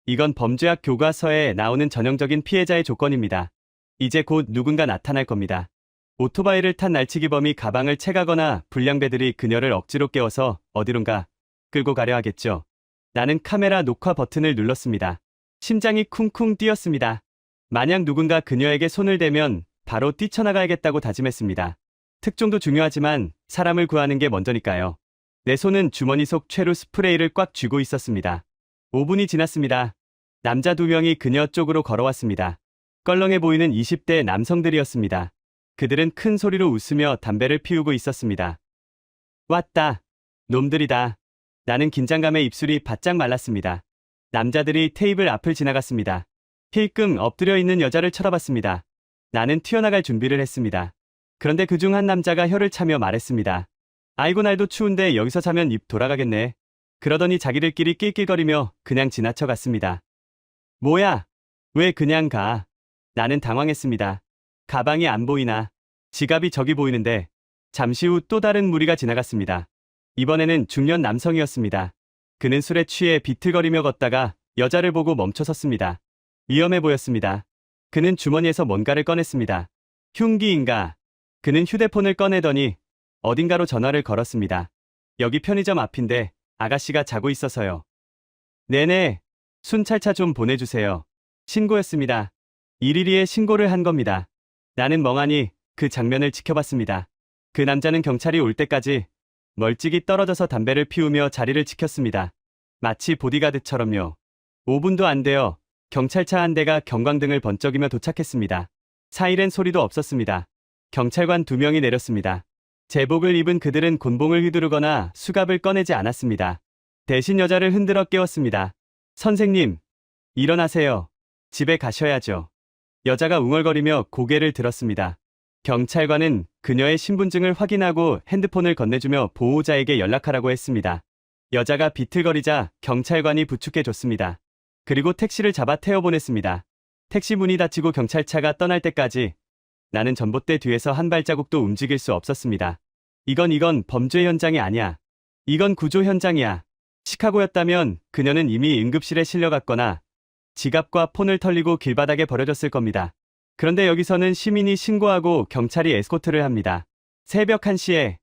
이건 범죄학 교과서에 나오는 전형적인 피해자의 조건입니다. 이제 곧 누군가 나타날 겁니다. 오토바이를 탄 날치기범이 가방을 채가거나 불량배들이 그녀를 억지로 깨워서 어디론가 끌고 가려 하겠죠. 나는 카메라 녹화 버튼을 눌렀습니다. 심장이 쿵쿵 뛰었습니다. 만약 누군가 그녀에게 손을 대면 바로 뛰쳐나가야겠다고 다짐했습니다. 특종도 중요하지만 사람을 구하는 게 먼저니까요. 내 손은 주머니 속 최루 스프레이를 꽉 쥐고 있었습니다. 5분이 지났습니다. 남자 2명이 그녀 쪽으로 걸어왔습니다. 껄렁해 보이는 20대 남성들이었습니다. 그들은 큰 소리로 웃으며 담배를 피우고 있었습니다. 왔다. 놈들이다. 나는 긴장감에 입술이 바짝 말랐습니다. 남자들이 테이블 앞을 지나갔습니다. 힐끔 엎드려 있는 여자를 쳐다봤습니다. 나는 튀어나갈 준비를 했습니다. 그런데 그중 한 남자가 혀를 차며 말했습니다. 아이고 날도 추운데 여기서 자면 입 돌아가겠네. 그러더니 자기들끼리 낄낄거리며 그냥 지나쳐갔습니다. 뭐야? 왜 그냥 가? 나는 당황했습니다. 가방이 안 보이나? 지갑이 저기 보이는데. 잠시 후 또 다른 무리가 지나갔습니다. 이번에는 중년 남성이었습니다. 그는 술에 취해 비틀거리며 걷다가 여자를 보고 멈춰섰습니다. 위험해 보였습니다. 그는 주머니에서 뭔가를 꺼냈습니다. 흉기인가? 그는 휴대폰을 꺼내더니 어딘가로 전화를 걸었습니다. 여기 편의점 앞인데 아가씨가 자고 있어서요. 네네. 순찰차 좀 보내주세요. 신고였습니다. 이리리에 신고를 한 겁니다. 나는 멍하니 그 장면을 지켜봤습니다. 그 남자는 경찰이 올 때까지 멀찍이 떨어져서 담배를 피우며 자리를 지켰습니다. 마치 보디가드처럼요. 5분도 안 되어 경찰차 한 대가 경광등을 번쩍이며 도착했습니다. 사이렌 소리도 없었습니다. 경찰관 2명이 내렸습니다. 제복을 입은 그들은 곤봉을 휘두르거나 수갑을 꺼내지 않았습니다. 대신 여자를 흔들어 깨웠습니다. 선생님, 일어나세요. 집에 가셔야죠. 여자가 웅얼거리며 고개를 들었습니다. 경찰관은 그녀의 신분증을 확인하고 핸드폰을 건네주며 보호자에게 연락하라고 했습니다. 여자가 비틀거리자 경찰관이 부축해줬습니다. 그리고 택시를 잡아 태워보냈습니다. 택시 문이 닫히고 경찰차가 떠날 때까지 나는 전봇대 뒤에서 한 발자국도 움직일 수 없었습니다. 이건 범죄 현장이 아니야. 이건 구조 현장이야. 시카고였다면 그녀는 이미 응급실에 실려갔거나 지갑과 폰을 털리고 길바닥에 버려졌을 겁니다. 그런데 여기서는 시민이 신고하고 경찰이 에스코트를 합니다. 새벽 1시에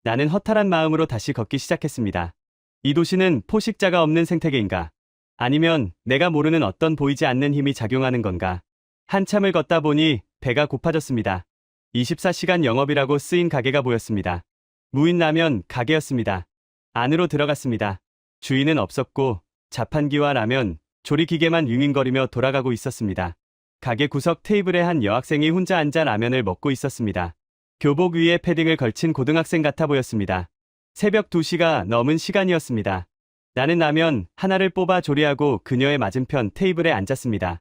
나는 허탈한 마음으로 다시 걷기 시작했습니다. 이 도시는 포식자가 없는 생태계인가? 아니면 내가 모르는 어떤 보이지 않는 힘이 작용하는 건가? 한참을 걷다 보니 배가 고파졌습니다. 24시간 영업이라고 쓰인 가게가 보였습니다. 무인 라면 가게였습니다. 안으로 들어갔습니다. 주인은 없었고 자판기와 라면, 조리기계만 윙윙거리며 돌아가고 있었습니다. 가게 구석 테이블에 한 여학생이 혼자 앉아 라면을 먹고 있었습니다. 교복 위에 패딩을 걸친 고등학생 같아 보였습니다. 새벽 2시가 넘은 시간이었습니다. 나는 라면 하나를 뽑아 조리하고 그녀의 맞은편 테이블에 앉았습니다.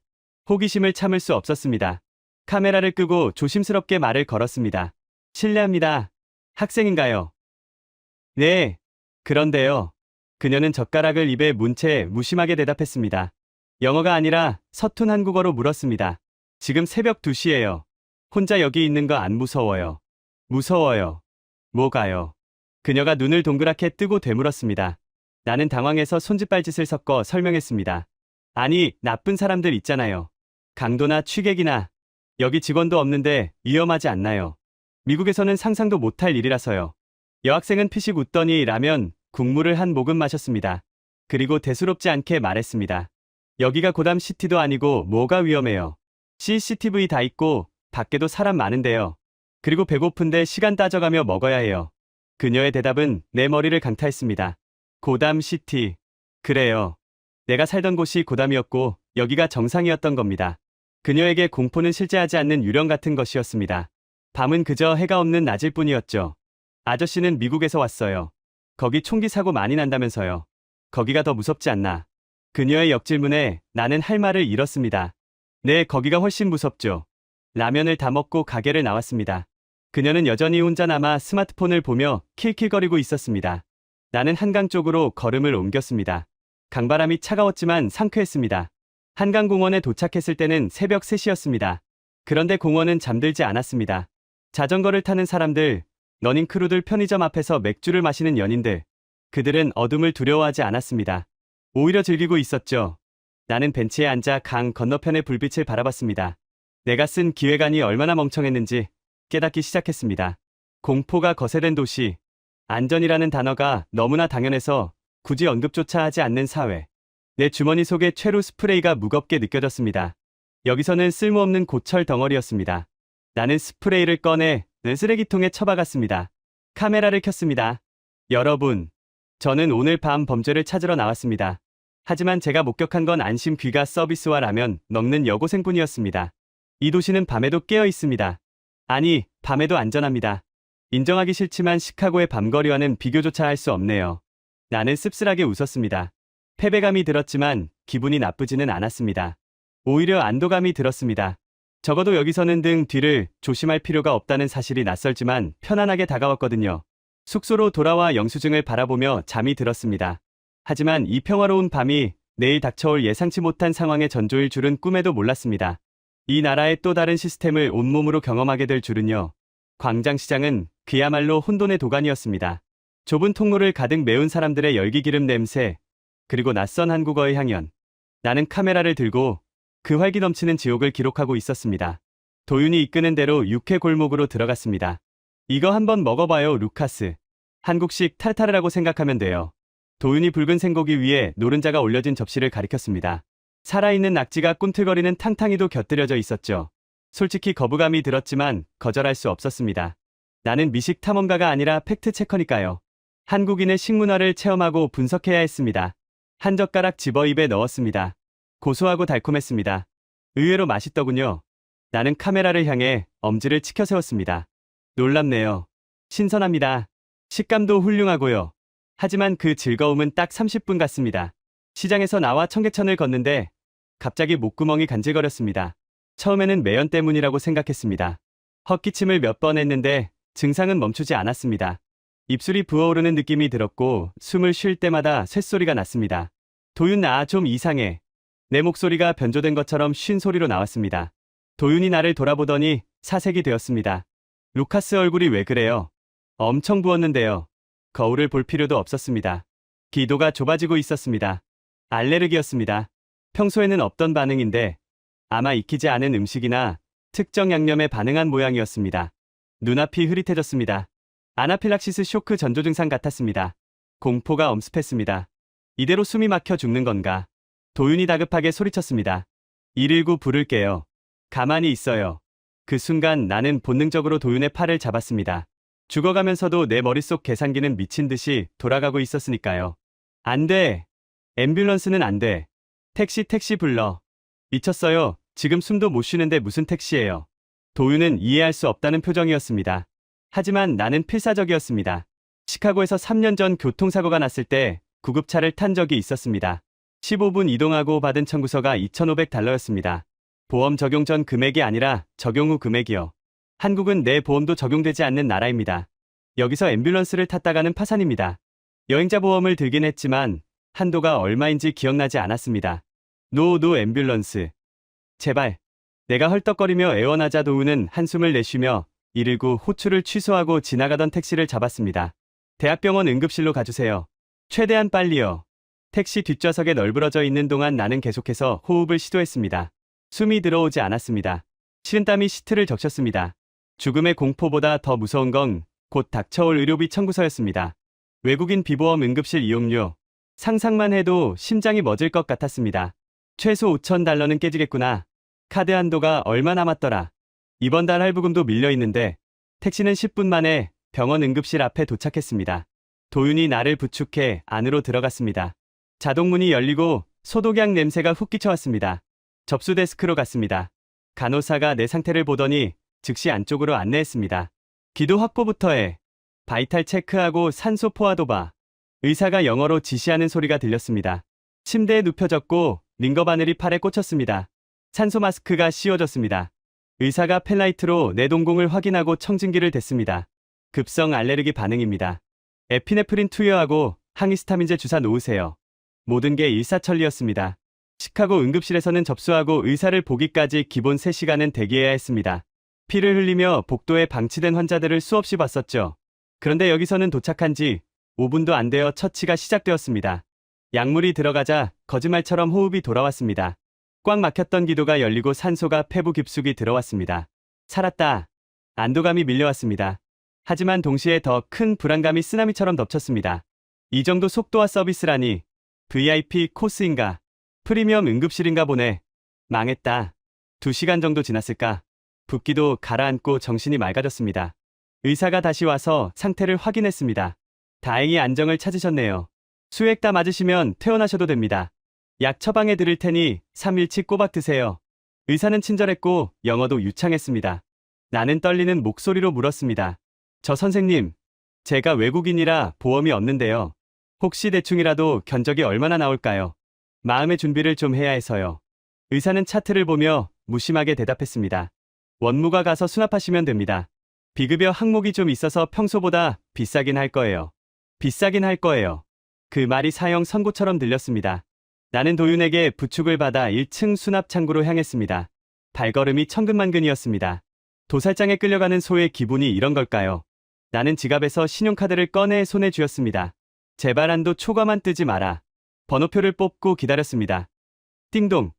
호기심을 참을 수 없었습니다. 카메라를 끄고 조심스럽게 말을 걸었습니다. 실례합니다. 학생인가요? 네. 그런데요. 그녀는 젓가락을 입에 문 채 무심하게 대답했습니다. 영어가 아니라 서툰 한국어로 물었습니다. 지금 새벽 2시예요. 혼자 여기 있는 거 안 무서워요? 무서워요. 뭐가요? 그녀가 눈을 동그랗게 뜨고 되물었습니다. 나는 당황해서 손짓발짓을 섞어 설명했습니다. 아니, 나쁜 사람들 있잖아요. 강도나 취객이나. 여기 직원도 없는데 위험하지 않나요? 미국에서는 상상도 못할 일이라서요. 여학생은 피식 웃더니 라면, 국물을 한 모금 마셨습니다. 그리고 대수롭지 않게 말했습니다. 여기가 고담시티도 아니고 뭐가 위험해요. CCTV 다 있고 밖에도 사람 많은데요. 그리고 배고픈데 시간 따져가며 먹어야 해요. 그녀의 대답은 내 머리를 강타했습니다. 고담시티. 그래요. 내가 살던 곳이 고담이었고 여기가 정상이었던 겁니다. 그녀에게 공포는 실제하지 않는 유령 같은 것이었습니다. 밤은 그저 해가 없는 낮일 뿐이었죠. 아저씨는 미국에서 왔어요. 거기 총기 사고 많이 난다면서요. 거기가 더 무섭지 않나. 그녀의 역질문에 나는 할 말을 잃었습니다. 네, 거기가 훨씬 무섭죠. 라면을 다 먹고 가게를 나왔습니다. 그녀는 여전히 혼자 남아 스마트폰을 보며 킬킬거리고 있었습니다. 나는 한강 쪽으로 걸음을 옮겼습니다. 강바람이 차가웠지만 상쾌했습니다. 한강공원에 도착했을 때는 새벽 3시였습니다. 그런데 공원은 잠들지 않았습니다. 자전거를 타는 사람들, 러닝크루들, 편의점 앞에서 맥주를 마시는 연인들. 그들은 어둠을 두려워하지 않았습니다. 오히려 즐기고 있었죠. 나는 벤치에 앉아 강 건너편의 불빛을 바라봤습니다. 내가 쓴 기획안이 얼마나 멍청했는지 깨닫기 시작했습니다. 공포가 거세된 도시, 안전이라는 단어가 너무나 당연해서 굳이 언급조차 하지 않는 사회. 내 주머니 속에 최루 스프레이가 무겁게 느껴졌습니다. 여기서는 쓸모없는 고철 덩어리였습니다. 나는 스프레이를 꺼내 쓰레기통에 처박았습니다. 카메라를 켰습니다. 여러분, 저는 오늘 밤 범죄를 찾으러 나왔습니다. 하지만 제가 목격한 건 안심 귀가 서비스와 라면 먹는 여고생뿐이었습니다. 이 도시는 밤에도 깨어 있습니다. 아니, 밤에도 안전합니다. 인정하기 싫지만 시카고의 밤거리와는 비교조차 할 수 없네요. 나는 씁쓸하게 웃었습니다. 패배감이 들었지만 기분이 나쁘지는 않았습니다. 오히려 안도감이 들었습니다. 적어도 여기서는 등 뒤를 조심할 필요가 없다는 사실이 낯설지만 편안하게 다가왔거든요. 숙소로 돌아와 영수증을 바라보며 잠이 들었습니다. 하지만 이 평화로운 밤이 내일 닥쳐올 예상치 못한 상황의 전조일 줄은 꿈에도 몰랐습니다. 이 나라의 또 다른 시스템을 온몸으로 경험하게 될 줄은요. 광장시장은 그야말로 혼돈의 도가니였습니다. 좁은 통로를 가득 메운 사람들의 열기기름 냄새, 그리고 낯선 한국어의 향연. 나는 카메라를 들고 그 활기 넘치는 지옥을 기록하고 있었습니다. 도윤이 이끄는 대로 육회 골목으로 들어갔습니다. 이거 한번 먹어봐요, 루카스. 한국식 탈타르라고 생각하면 돼요. 도윤이 붉은 생고기 위에 노른자가 올려진 접시를 가리켰습니다. 살아있는 낙지가 꿈틀거리는 탕탕이도 곁들여져 있었죠. 솔직히 거부감이 들었지만 거절할 수 없었습니다. 나는 미식 탐험가가 아니라 팩트 체커니까요. 한국인의 식문화를 체험하고 분석해야 했습니다. 한 젓가락 집어 입에 넣었습니다. 고소하고 달콤했습니다. 의외로 맛있더군요. 나는 카메라를 향해 엄지를 치켜 세웠습니다. 놀랍네요. 신선합니다. 식감도 훌륭하고요. 하지만 그 즐거움은 딱 30분 같습니다. 시장에서 나와 청계천을 걷는데 갑자기 목구멍이 간질거렸습니다. 처음에는 매연 때문이라고 생각했습니다. 헛기침을 몇 번 했는데 증상은 멈추지 않았습니다. 입술이 부어오르는 느낌이 들었고 숨을 쉴 때마다 쇳소리가 났습니다. 도윤, 나 좀 이상해. 내 목소리가 변조된 것처럼 쉰 소리로 나왔습니다. 도윤이 나를 돌아보더니 사색이 되었습니다. 루카스 얼굴이 왜 그래요? 엄청 부었는데요. 거울을 볼 필요도 없었습니다. 기도가 좁아지고 있었습니다. 알레르기였습니다. 평소에는 없던 반응인데 아마 익히지 않은 음식이나 특정 양념에 반응한 모양이었습니다. 눈앞이 흐릿해졌습니다. 아나필락시스 쇼크 전조 증상 같았습니다. 공포가 엄습했습니다. 이대로 숨이 막혀 죽는 건가? 도윤이 다급하게 소리쳤습니다. 119 부를게요. 가만히 있어요. 그 순간 나는 본능적으로 도윤의 팔을 잡았습니다. 죽어가면서도 내 머릿속 계산기는 미친 듯이 돌아가고 있었으니까요. 안 돼. 앰뷸런스는 안 돼. 택시 불러. 미쳤어요. 지금 숨도 못 쉬는데 무슨 택시예요. 도윤은 이해할 수 없다는 표정이었습니다. 하지만 나는 필사적이었습니다. 시카고에서 3년 전 교통사고가 났을 때 구급차를 탄 적이 있었습니다. 15분 이동하고 받은 청구서가 $2,500였습니다. 보험 적용 전 금액이 아니라 적용 후 금액이요. 한국은 내 보험도 적용되지 않는 나라입니다. 여기서 앰뷸런스를 탔다가는 파산입니다. 여행자 보험을 들긴 했지만 한도가 얼마인지 기억나지 않았습니다. 노 앰뷸런스. 제발. 내가 헐떡거리며 애원하자 도우는 한숨을 내쉬며 119 호출을 취소하고 지나가던 택시를 잡았습니다. 대학병원 응급실로 가주세요. 최대한 빨리요. 택시 뒷좌석에 널브러져 있는 동안 나는 계속해서 호흡을 시도했습니다. 숨이 들어오지 않았습니다. 식은땀이 시트를 적셨습니다. 죽음의 공포보다 더 무서운 건 곧 닥쳐올 의료비 청구서였습니다. 외국인 비보험 응급실 이용료. 상상만 해도 심장이 멎을 것 같았습니다. 최소 $5,000는 깨지겠구나. 카드 한도가 얼마 남았더라. 이번 달 할부금도 밀려있는데. 택시는 10분 만에 병원 응급실 앞에 도착했습니다. 도윤이 나를 부축해 안으로 들어갔습니다. 자동문이 열리고 소독약 냄새가 훅 끼쳐왔습니다. 접수 데스크로 갔습니다. 간호사가 내 상태를 보더니 즉시 안쪽으로 안내했습니다. 기도 확보부터 해. 바이탈 체크하고 산소 포화도 봐. 의사가 영어로 지시하는 소리가 들렸습니다. 침대에 눕혀졌고 링거 바늘이 팔에 꽂혔습니다. 산소 마스크가 씌워졌습니다. 의사가 펜라이트로 내 동공을 확인하고 청진기를 댔습니다. 급성 알레르기 반응입니다. 에피네프린 투여하고 항히스타민제 주사 놓으세요. 모든 게 일사천리였습니다. 시카고 응급실에서는 접수하고 의사를 보기까지 기본 3시간은 대기해야 했습니다. 피를 흘리며 복도에 방치된 환자들을 수없이 봤었죠. 그런데 여기서는 도착한 지 5분도 안 되어 처치가 시작되었습니다. 약물이 들어가자 거짓말처럼 호흡이 돌아왔습니다. 꽉 막혔던 기도가 열리고 산소가 폐부 깊숙이 들어왔습니다. 살았다. 안도감이 밀려왔습니다. 하지만 동시에 더 큰 불안감이 쓰나미처럼 덮쳤습니다. 이 정도 속도와 서비스라니. VIP 코스인가? 프리미엄 응급실인가 보네. 망했다. 2시간 정도 지났을까? 붓기도 가라앉고 정신이 맑아졌습니다. 의사가 다시 와서 상태를 확인했습니다. 다행히 안정을 찾으셨네요. 수액 다 맞으시면 퇴원하셔도 됩니다. 약 처방해 드릴 테니 3일치 꼬박 드세요. 의사는 친절했고 영어도 유창했습니다. 나는 떨리는 목소리로 물었습니다. 저 선생님, 제가 외국인이라 보험이 없는데요. 혹시 대충이라도 견적이 얼마나 나올까요? 마음의 준비를 좀 해야 해서요. 의사는 차트를 보며 무심하게 대답했습니다. 원무과 가서 수납하시면 됩니다. 비급여 항목이 좀 있어서 평소보다 비싸긴 할 거예요. 비싸긴 할 거예요. 그 말이 사형 선고처럼 들렸습니다. 나는 도윤에게 부축을 받아 1층 수납 창구로 향했습니다. 발걸음이 천근만근이었습니다. 도살장에 끌려가는 소의 기분이 이런 걸까요? 나는 지갑에서 신용카드를 꺼내 손에 쥐었습니다. 제발 한도 초과만 뜨지 마라. 번호표를 뽑고 기다렸습니다. 띵동.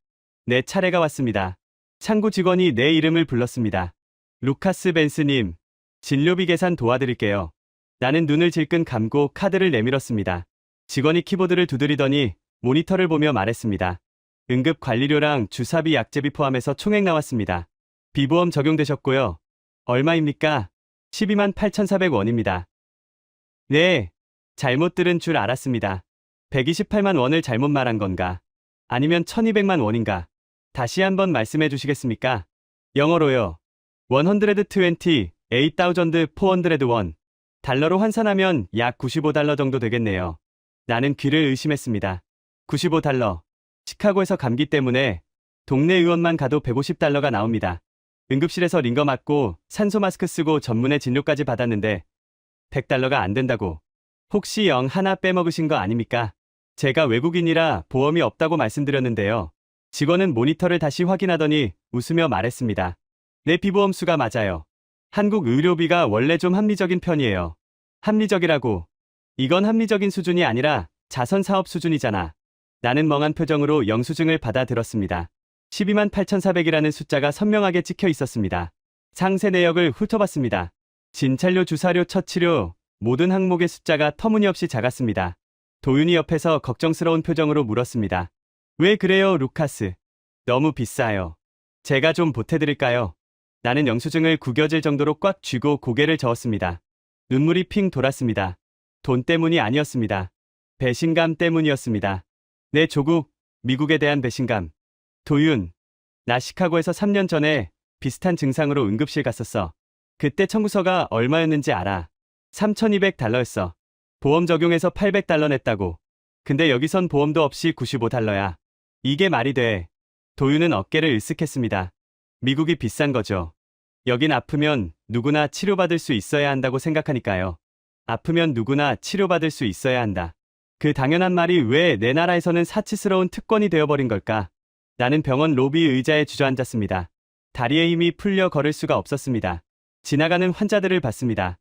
내 차례가 왔습니다. 창구 직원이 내 이름을 불렀습니다. 루카스 벤스님, 진료비 계산 도와드릴게요. 나는 눈을 질끈 감고 카드를 내밀었습니다. 직원이 키보드를 두드리더니 모니터를 보며 말했습니다. 응급 관리료랑 주사비 약제비 포함해서 총액 나왔습니다. 비보험 적용되셨고요. 얼마입니까? 128,400원입니다. 네, 잘못 들은 줄 알았습니다. 128만 원을 잘못 말한 건가? 아니면 1200만 원인가? 다시 한번 말씀해 주시겠습니까? 영어로요. 128,401 달러로 환산하면 약 $95 정도 되겠네요. 나는 귀를 의심했습니다. $95. 시카고에서 감기 때문에 동네 의원만 가도 $150가 나옵니다. 응급실에서 링거 맞고 산소 마스크 쓰고 전문의 진료까지 받았는데 $100가 안 된다고. 혹시 영 하나 빼먹으신 거 아닙니까? 제가 외국인이라 보험이 없다고 말씀드렸는데요. 직원은 모니터를 다시 확인하더니 웃으며 말했습니다. 내 비보험수가 맞아요. 한국 의료비가 원래 좀 합리적인 편이에요. 합리적이라고. 이건 합리적인 수준이 아니라 자선사업 수준이잖아. 나는 멍한 표정으로 영수증을 받아들었습니다. 128,400이라는 숫자가 선명하게 찍혀 있었습니다. 상세 내역을 훑어봤습니다. 진찰료, 주사료, 처치료, 모든 항목의 숫자가 터무니없이 작았습니다. 도윤이 옆에서 걱정스러운 표정으로 물었습니다. 왜 그래요, 루카스? 너무 비싸요. 제가 좀 보태드릴까요? 나는 영수증을 구겨질 정도로 꽉 쥐고 고개를 저었습니다. 눈물이 핑 돌았습니다. 돈 때문이 아니었습니다. 배신감 때문이었습니다. 내 조국, 미국에 대한 배신감. 도윤, 나 시카고에서 3년 전에 비슷한 증상으로 응급실 갔었어. 그때 청구서가 얼마였는지 알아? $3,200였어. 보험 적용해서 $800 냈다고. 근데 여기선 보험도 없이 $95야. 이게 말이 돼. 도윤은 어깨를 으쓱했습니다. 미국이 비싼 거죠. 여긴 아프면 누구나 치료받을 수 있어야 한다고 생각하니까요. 아프면 누구나 치료받을 수 있어야 한다. 그 당연한 말이 왜 내 나라에서는 사치스러운 특권이 되어버린 걸까? 나는 병원 로비 의자에 주저앉았습니다. 다리에 힘이 풀려 걸을 수가 없었습니다. 지나가는 환자들을 봤습니다.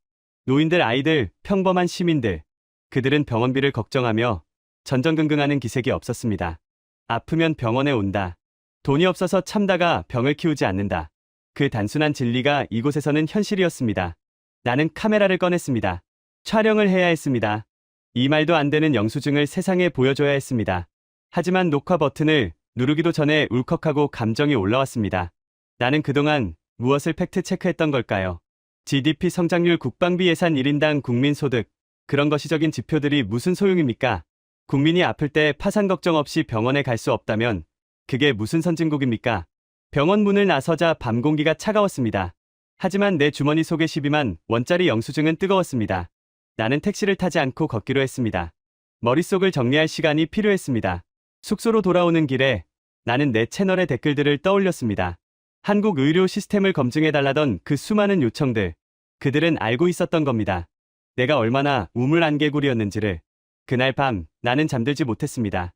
노인들, 아이들, 평범한 시민들. 그들은 병원비를 걱정하며 전전긍긍하는 기색이 없었습니다. 아프면 병원에 온다. 돈이 없어서 참다가 병을 키우지 않는다. 그 단순한 진리가 이곳에서는 현실이었습니다. 나는 카메라를 꺼냈습니다. 촬영을 해야 했습니다. 이 말도 안 되는 영수증을 세상에 보여줘야 했습니다. 하지만 녹화 버튼을 누르기도 전에 울컥하고 감정이 올라왔습니다. 나는 그동안 무엇을 팩트 체크했던 걸까요? GDP 성장률, 국방비 예산, 1인당 국민소득, 그런 거시적인 지표들이 무슨 소용입니까? 국민이 아플 때 파산 걱정 없이 병원에 갈 수 없다면 그게 무슨 선진국입니까? 병원 문을 나서자 밤 공기가 차가웠습니다. 하지만 내 주머니 속의 12만 원짜리 영수증은 뜨거웠습니다. 나는 택시를 타지 않고 걷기로 했습니다. 머릿속을 정리할 시간이 필요했습니다. 숙소로 돌아오는 길에 나는 내 채널의 댓글들을 떠올렸습니다. 한국 의료 시스템을 검증해달라던 그 수많은 요청들. 그들은 알고 있었던 겁니다. 내가 얼마나 우물안개굴이었는지를. 그날 밤 나는 잠들지 못했습니다.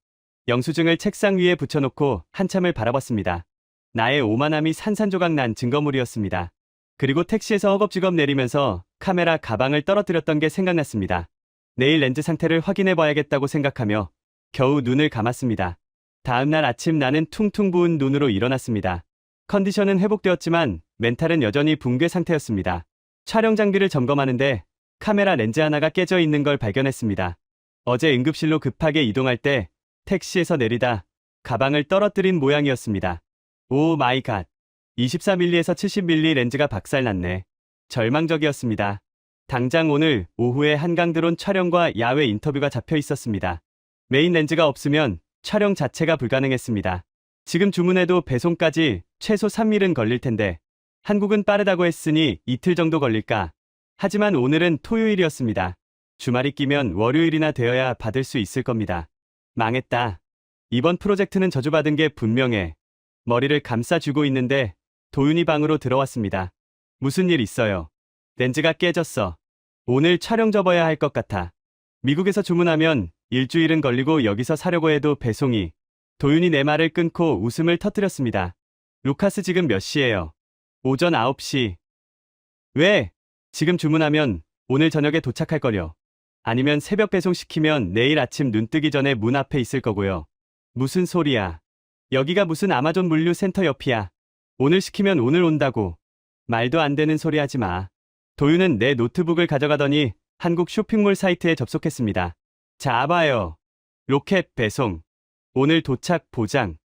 영수증을 책상 위에 붙여놓고 한참을 바라봤습니다. 나의 오만함이 산산조각 난 증거물이었습니다. 그리고 택시에서 허겁지겁 내리면서 카메라 가방을 떨어뜨렸던 게 생각났습니다. 내일 렌즈 상태를 확인해봐야겠다고 생각하며 겨우 눈을 감았습니다. 다음날 아침 나는 퉁퉁 부은 눈으로 일어났습니다. 컨디션은 회복되었지만 멘탈은 여전히 붕괴 상태였습니다. 촬영 장비를 점검하는데 카메라 렌즈 하나가 깨져 있는 걸 발견했습니다. 어제 응급실로 급하게 이동할 때 택시에서 내리다 가방을 떨어뜨린 모양이었습니다. 오 마이 갓. 24mm에서 70mm 렌즈가 박살났네. 절망적이었습니다. 당장 오늘 오후에 한강 드론 촬영과 야외 인터뷰가 잡혀 있었습니다. 메인 렌즈가 없으면 촬영 자체가 불가능했습니다. 지금 주문해도 배송까지 최소 3일은 걸릴 텐데 한국은 빠르다고 했으니 이틀 정도 걸릴까? 하지만 오늘은 토요일이었습니다. 주말이 끼면 월요일이나 되어야 받을 수 있을 겁니다. 망했다. 이번 프로젝트는 저주받은 게 분명해. 머리를 감싸쥐고 있는데 도윤이 방으로 들어왔습니다. 무슨 일 있어요? 렌즈가 깨졌어. 오늘 촬영 접어야 할 것 같아. 미국에서 주문하면 일주일은 걸리고 여기서 사려고 해도 배송이. 도윤이 내 말을 끊고 웃음을 터뜨렸습니다. 루카스 지금 몇 시예요? 오전 9시. 왜? 지금 주문하면 오늘 저녁에 도착할 거려. 아니면 새벽 배송시키면 내일 아침 눈 뜨기 전에 문 앞에 있을 거고요. 무슨 소리야. 여기가 무슨 아마존 물류센터 옆이야. 오늘 시키면 오늘 온다고. 말도 안 되는 소리 하지 마. 도윤은 내 노트북을 가져가더니 한국 쇼핑몰 사이트에 접속했습니다. 자, 봐요. 로켓 배송. 오늘 도착 보장.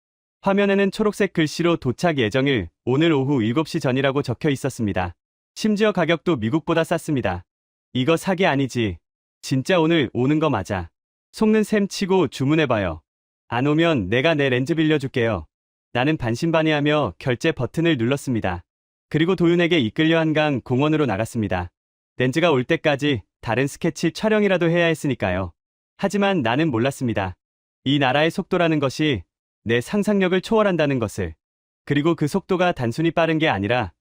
화면에는 초록색 글씨로 도착 예정일 오늘 오후 7시 전이라고 적혀 있었습니다. 심지어 가격도 미국보다 쌌습니다. 이거 사기 아니지. 진짜 오늘 오는 거 맞아. 속는 셈 치고 주문해봐요. 안 오면 내가 내 렌즈 빌려줄게요. 나는 반신반의하며 결제 버튼을 눌렀습니다. 그리고 도윤에게 이끌려 한강 공원으로 나갔습니다. 렌즈가 올 때까지 다른 스케치 촬영이라도 해야 했으니까요. 하지만 나는 몰랐습니다. 이 나라의 속도라는 것이 내 상상력을 초월한다는 것을. 그리고 그 속도가 단순히 빠른 게 아니라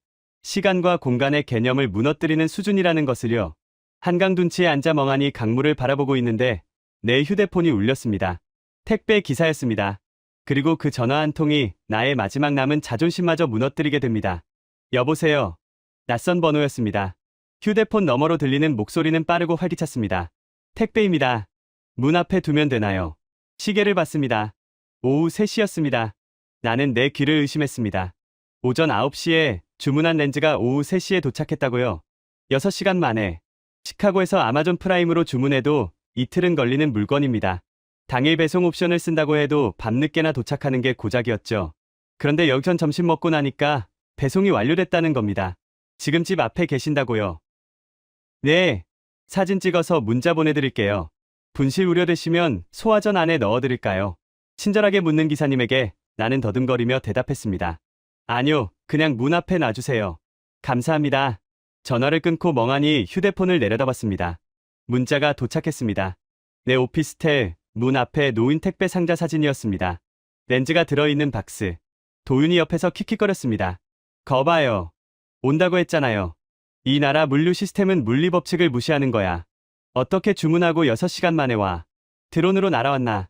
시간과 공간의 개념을 무너뜨리는 수준이라는 것을요. 한강 둔치에 앉아 멍하니 강물을 바라보고 있는데 내 휴대폰이 울렸습니다. 택배 기사였습니다. 그리고 그 전화 한 통이 나의 마지막 남은 자존심마저 무너뜨리게 됩니다. 여보세요. 낯선 번호였습니다. 휴대폰 너머로 들리는 목소리는 빠르고 활기찼습니다. 택배입니다. 문 앞에 두면 되나요? 시계를 봤습니다. 오후 3시였습니다. 나는 내 귀를 의심했습니다. 오전 9시에 주문한 렌즈가 오후 3시에 도착했다고요. 6시간 만에. 시카고에서 아마존 프라임으로 주문해도 이틀은 걸리는 물건입니다. 당일 배송 옵션을 쓴다고 해도 밤늦게나 도착하는 게 고작이었죠. 그런데 여기선 점심 먹고 나니까 배송이 완료됐다는 겁니다. 지금 집 앞에 계신다고요. 네. 사진 찍어서 문자 보내드릴게요. 분실 우려되시면 소화전 안에 넣어드릴까요? 친절하게 묻는 기사님에게 나는 더듬거리며 대답했습니다. 아니요, 그냥 문 앞에 놔주세요. 감사합니다. 전화를 끊고 멍하니 휴대폰을 내려다봤습니다. 문자가 도착했습니다. 내 오피스텔 문 앞에 놓인 택배 상자 사진이었습니다. 렌즈가 들어있는 박스. 도윤이 옆에서 킥킥거렸습니다. 거봐요. 온다고 했잖아요. 이 나라 물류 시스템은 물리 법칙을 무시하는 거야. 어떻게 주문하고 6시간 만에 와. 드론으로 날아왔나?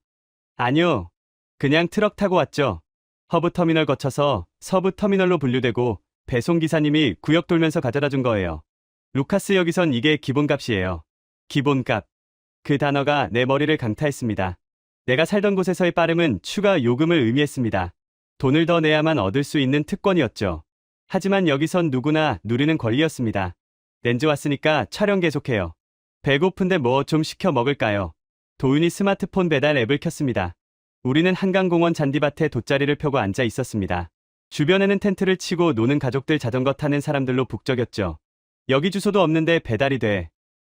아니요. 그냥 트럭 타고 왔죠. 허브 터미널 거쳐서 서부 터미널로 분류되고 배송기사님이 구역 돌면서 가져다 준 거예요. 루카스 여기선 이게 기본값이에요. 기본값. 그 단어가 내 머리를 강타했습니다. 내가 살던 곳에서의 빠름은 추가 요금을 의미했습니다. 돈을 더 내야만 얻을 수 있는 특권이었죠. 하지만 여기선 누구나 누리는 권리였습니다. 렌즈 왔으니까 촬영 계속해요. 배고픈데 뭐 좀 시켜 먹을까요? 도윤이 스마트폰 배달 앱을 켰습니다. 우리는 한강공원 잔디밭에 돗자리를 펴고 앉아 있었습니다. 주변에는 텐트를 치고 노는 가족들, 자전거 타는 사람들로 북적였죠. 여기 주소도 없는데 배달이 돼.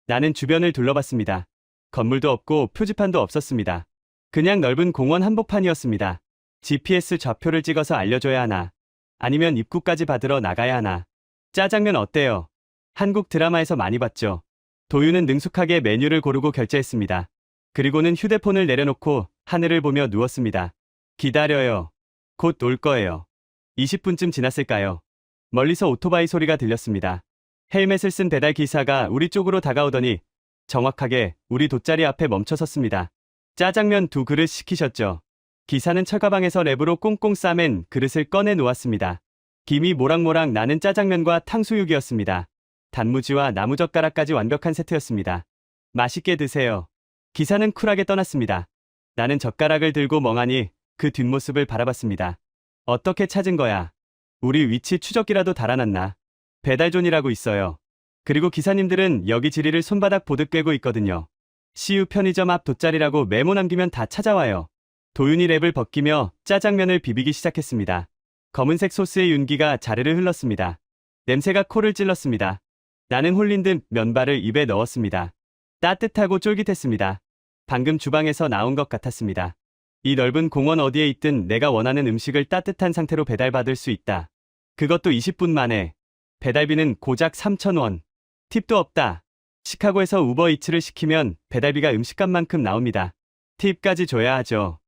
나는 주변을 둘러봤습니다. 건물도 없고 표지판도 없었습니다. 그냥 넓은 공원 한복판이었습니다. GPS 좌표를 찍어서 알려줘야 하나? 아니면 입구까지 받으러 나가야 하나? 짜장면 어때요? 한국 드라마에서 많이 봤죠. 도윤은 능숙하게 메뉴를 고르고 결제했습니다. 그리고는 휴대폰을 내려놓고 하늘을 보며 누웠습니다. 기다려요. 곧 올 거예요. 20분쯤 지났을까요? 멀리서 오토바이 소리가 들렸습니다. 헬멧을 쓴 배달 기사가 우리 쪽으로 다가오더니 정확하게 우리 돗자리 앞에 멈춰섰습니다. 짜장면 2그릇 시키셨죠? 기사는 철가방에서 랩으로 꽁꽁 싸맨 그릇을 꺼내 놓았습니다. 김이 모락모락 나는 짜장면과 탕수육이었습니다. 단무지와 나무젓가락까지 완벽한 세트였습니다. 맛있게 드세요. 기사는 쿨하게 떠났습니다. 나는 젓가락을 들고 멍하니 그 뒷모습을 바라봤습니다. 어떻게 찾은 거야? 우리 위치 추적기라도 달아놨나? 배달존이라고 있어요. 그리고 기사님들은 여기 지리를 손바닥 보듯 꿰고 있거든요. CU 편의점 앞 돗자리라고 메모 남기면 다 찾아와요. 도윤이 랩을 벗기며 짜장면을 비비기 시작했습니다. 검은색 소스의 윤기가 자르르 흘렀습니다. 냄새가 코를 찔렀습니다. 나는 홀린 듯 면발을 입에 넣었습니다. 따뜻하고 쫄깃했습니다. 방금 주방에서 나온 것 같았습니다. 이 넓은 공원 어디에 있든 내가 원하는 음식을 따뜻한 상태로 배달받을 수 있다. 그것도 20분 만에. 배달비는 고작 3,000원. 팁도 없다. 시카고에서 우버이츠를 시키면 배달비가 음식값만큼 나옵니다. 팁까지 줘야 하죠.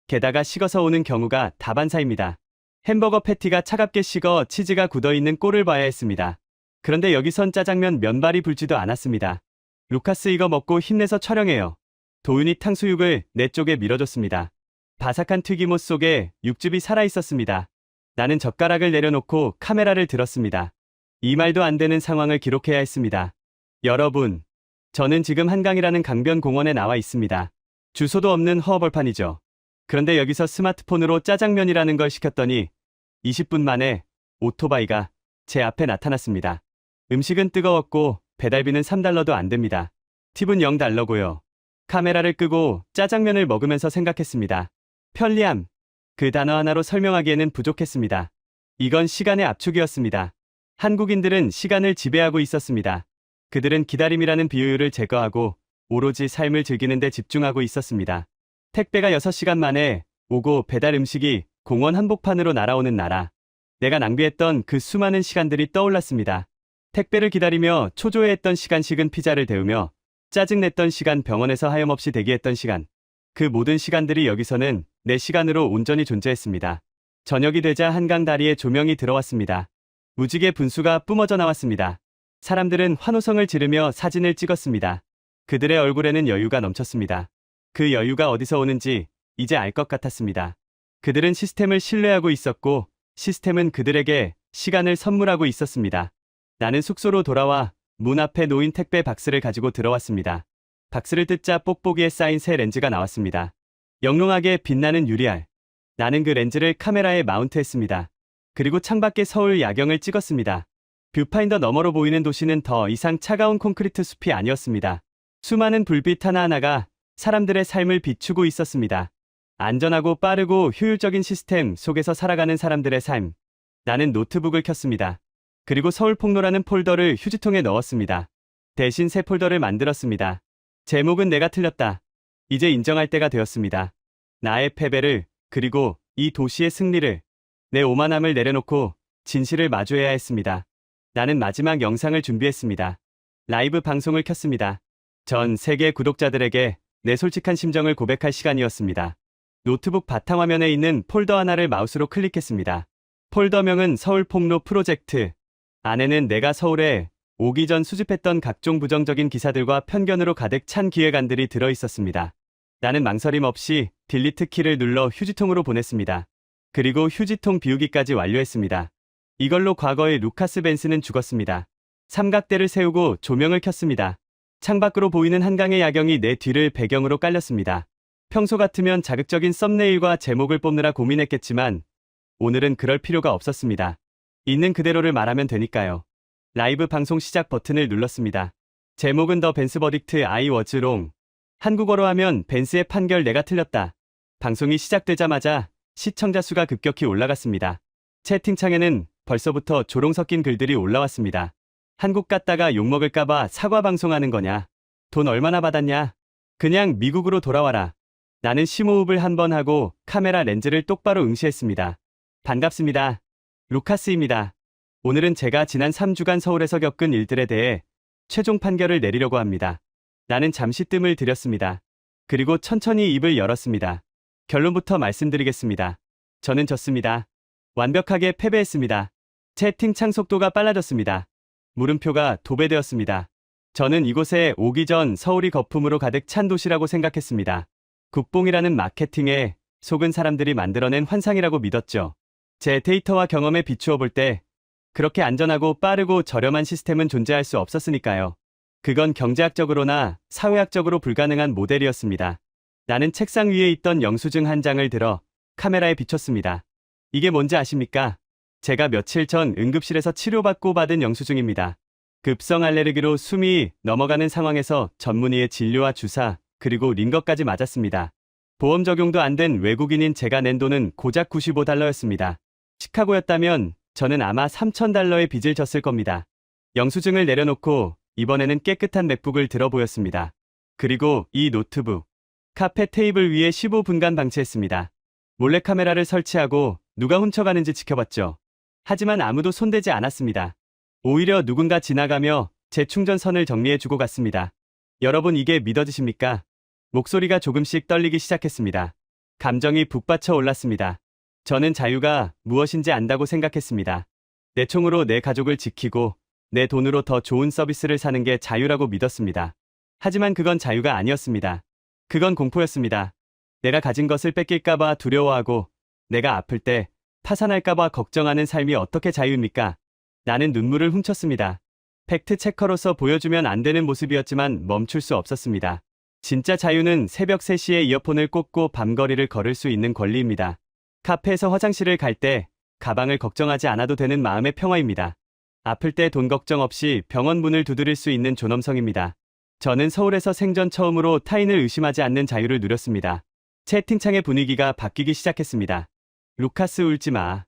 게다가 식어서 오는 경우가 다반사입니다. 햄버거 패티가 차갑게 식어 치즈가 굳어있는 꼴을 봐야 했습니다. 그런데 여기선 짜장면 면발이 불지도 않았습니다. 루카스 이거 먹고 힘내서 촬영해요. 도윤이 탕수육을 내 쪽에 밀어줬습니다. 바삭한 튀김옷 속에 육즙이 살아있었습니다. 나는 젓가락을 내려놓고 카메라를 들었습니다. 이 말도 안 되는 상황을 기록해야 했습니다. 여러분, 저는 지금 한강이라는 강변 공원에 나와 있습니다. 주소도 없는 허허벌판이죠. 그런데 여기서 스마트폰으로 짜장면이라는 걸 시켰더니 20분 만에 오토바이가 제 앞에 나타났습니다. 음식은 뜨거웠고 배달비는 3달러도 안 됩니다. 팁은 0달러고요. 카메라를 끄고 짜장면을 먹으면서 생각했습니다. 편리함. 그 단어 하나로 설명하기에는 부족했습니다. 이건 시간의 압축이었습니다. 한국인들은 시간을 지배하고 있었습니다. 그들은 기다림이라는 비효율을 제거하고 오로지 삶을 즐기는 데 집중하고 있었습니다. 택배가 6시간 만에 오고 배달 음식이 공원 한복판으로 날아오는 나라. 내가 낭비했던 그 수많은 시간들이 떠올랐습니다. 택배를 기다리며 초조해했던 시간, 식은 피자를 데우며 짜증냈던 시간, 병원에서 하염없이 대기했던 시간. 그 모든 시간들이 여기서는 내 시간으로 온전히 존재했습니다. 저녁이 되자 한강 다리에 조명이 들어왔습니다. 무지개 분수가 뿜어져 나왔습니다. 사람들은 환호성을 지르며 사진을 찍었습니다. 그들의 얼굴에는 여유가 넘쳤습니다. 그 여유가 어디서 오는지 이제 알 것 같았습니다. 그들은 시스템을 신뢰하고 있었고 시스템은 그들에게 시간을 선물하고 있었습니다. 나는 숙소로 돌아와 문 앞에 놓인 택배 박스를 가지고 들어왔습니다. 박스를 뜯자 뽁뽁이에 쌓인 새 렌즈가 나왔습니다. 영롱하게 빛나는 유리알. 나는 그 렌즈를 카메라에 마운트했습니다. 그리고 창밖의 서울 야경을 찍었습니다. 뷰파인더 너머로 보이는 도시는 더 이상 차가운 콘크리트 숲이 아니었습니다. 수많은 불빛 하나하나가 사람들의 삶을 비추고 있었습니다. 안전하고 빠르고 효율적인 시스템 속에서 살아가는 사람들의 삶. 나는 노트북을 켰습니다. 그리고 서울폭로라는 폴더를 휴지통에 넣었습니다. 대신 새 폴더를 만들었습니다. 제목은 내가 틀렸다. 이제 인정할 때가 되었습니다. 나의 패배를, 그리고 이 도시의 승리를. 내 오만함을 내려놓고 진실을 마주해야 했습니다. 나는 마지막 영상을 준비했습니다. 라이브 방송을 켰습니다. 전 세계 구독자들에게 내 솔직한 심정을 고백할 시간이었습니다. 노트북 바탕화면에 있는 폴더 하나를 마우스로 클릭했습니다. 폴더명은 서울 폭로 프로젝트. 안에는 내가 서울에 오기 전 수집했던 각종 부정적인 기사들과 편견으로 가득 찬 기획안들이 들어있었습니다. 나는 망설임 없이 딜리트 키를 눌러 휴지통으로 보냈습니다. 그리고 휴지통 비우기까지 완료했습니다. 이걸로 과거의 루카스 벤스는 죽었습니다. 삼각대를 세우고 조명을 켰습니다. 창밖으로 보이는 한강의 야경이 내 뒤를 배경으로 깔렸습니다. 평소 같으면 자극적인 썸네일과 제목을 뽑느라 고민했겠지만 오늘은 그럴 필요가 없었습니다. 있는 그대로를 말하면 되니까요. 라이브 방송 시작 버튼을 눌렀습니다. 제목은 더 벤스 버딕트 I was wrong. 한국어로 하면 벤스의 판결 내가 틀렸다. 방송이 시작되자마자 시청자 수가 급격히 올라갔습니다. 채팅창에는 벌써부터 조롱 섞인 글들이 올라왔습니다. 한국 갔다가 욕먹을까봐 사과 방송하는 거냐? 돈 얼마나 받았냐? 그냥 미국으로 돌아와라. 나는 심호흡을 한번 하고 카메라 렌즈를 똑바로 응시했습니다. 반갑습니다. 루카스입니다. 오늘은 제가 지난 3주간 서울에서 겪은 일들에 대해 최종 판결을 내리려고 합니다. 나는 잠시 뜸을 들였습니다. 그리고 천천히 입을 열었습니다. 결론부터 말씀드리겠습니다. 저는 졌습니다. 완벽하게 패배했습니다. 채팅창 속도가 빨라졌습니다. 물음표가 도배되었습니다. 저는 이곳에 오기 전 서울이 거품으로 가득 찬 도시라고 생각했습니다. 국뽕이라는 마케팅에 속은 사람들이 만들어낸 환상이라고 믿었죠. 제 데이터와 경험에 비추어 볼 때 그렇게 안전하고 빠르고 저렴한 시스템은 존재할 수 없었으니까요. 그건 경제학적으로나 사회학적으로 불가능한 모델이었습니다. 나는 책상 위에 있던 영수증 한 장을 들어 카메라에 비췄습니다. 이게 뭔지 아십니까? 제가 며칠 전 응급실에서 치료받고 받은 영수증입니다. 급성 알레르기로 숨이 넘어가는 상황에서 전문의의 진료와 주사, 그리고 링거까지 맞았습니다. 보험 적용도 안 된 외국인인 제가 낸 돈은 고작 $95였습니다. 시카고였다면 저는 아마 $3,000의 빚을 졌을 겁니다. 영수증을 내려놓고 이번에는 깨끗한 맥북을 들어 보였습니다. 그리고 이 노트북, 카페 테이블 위에 15분간 방치했습니다. 몰래카메라를 설치하고 누가 훔쳐가는지 지켜봤죠. 하지만 아무도 손대지 않았습니다. 오히려 누군가 지나가며 제 충전선을 정리해주고 갔습니다. 여러분, 이게 믿어지십니까? 목소리가 조금씩 떨리기 시작했습니다. 감정이 북받쳐 올랐습니다. 저는 자유가 무엇인지 안다고 생각했습니다. 내 총으로 내 가족을 지키고 내 돈으로 더 좋은 서비스를 사는 게 자유라고 믿었습니다. 하지만 그건 자유가 아니었습니다. 그건 공포였습니다. 내가 가진 것을 뺏길까봐 두려워하고 내가 아플 때 파산할까봐 걱정하는 삶이 어떻게 자유입니까? 나는 눈물을 훔쳤습니다. 팩트 체커로서 보여주면 안 되는 모습이었지만 멈출 수 없었습니다. 진짜 자유는 새벽 3시에 이어폰을 꽂고 밤거리를 걸을 수 있는 권리입니다. 카페에서 화장실을 갈 때 가방을 걱정하지 않아도 되는 마음의 평화입니다. 아플 때 돈 걱정 없이 병원 문을 두드릴 수 있는 존엄성입니다. 저는 서울에서 생전 처음으로 타인을 의심하지 않는 자유를 누렸습니다. 채팅창의 분위기가 바뀌기 시작했습니다. 루카스, 울지 마.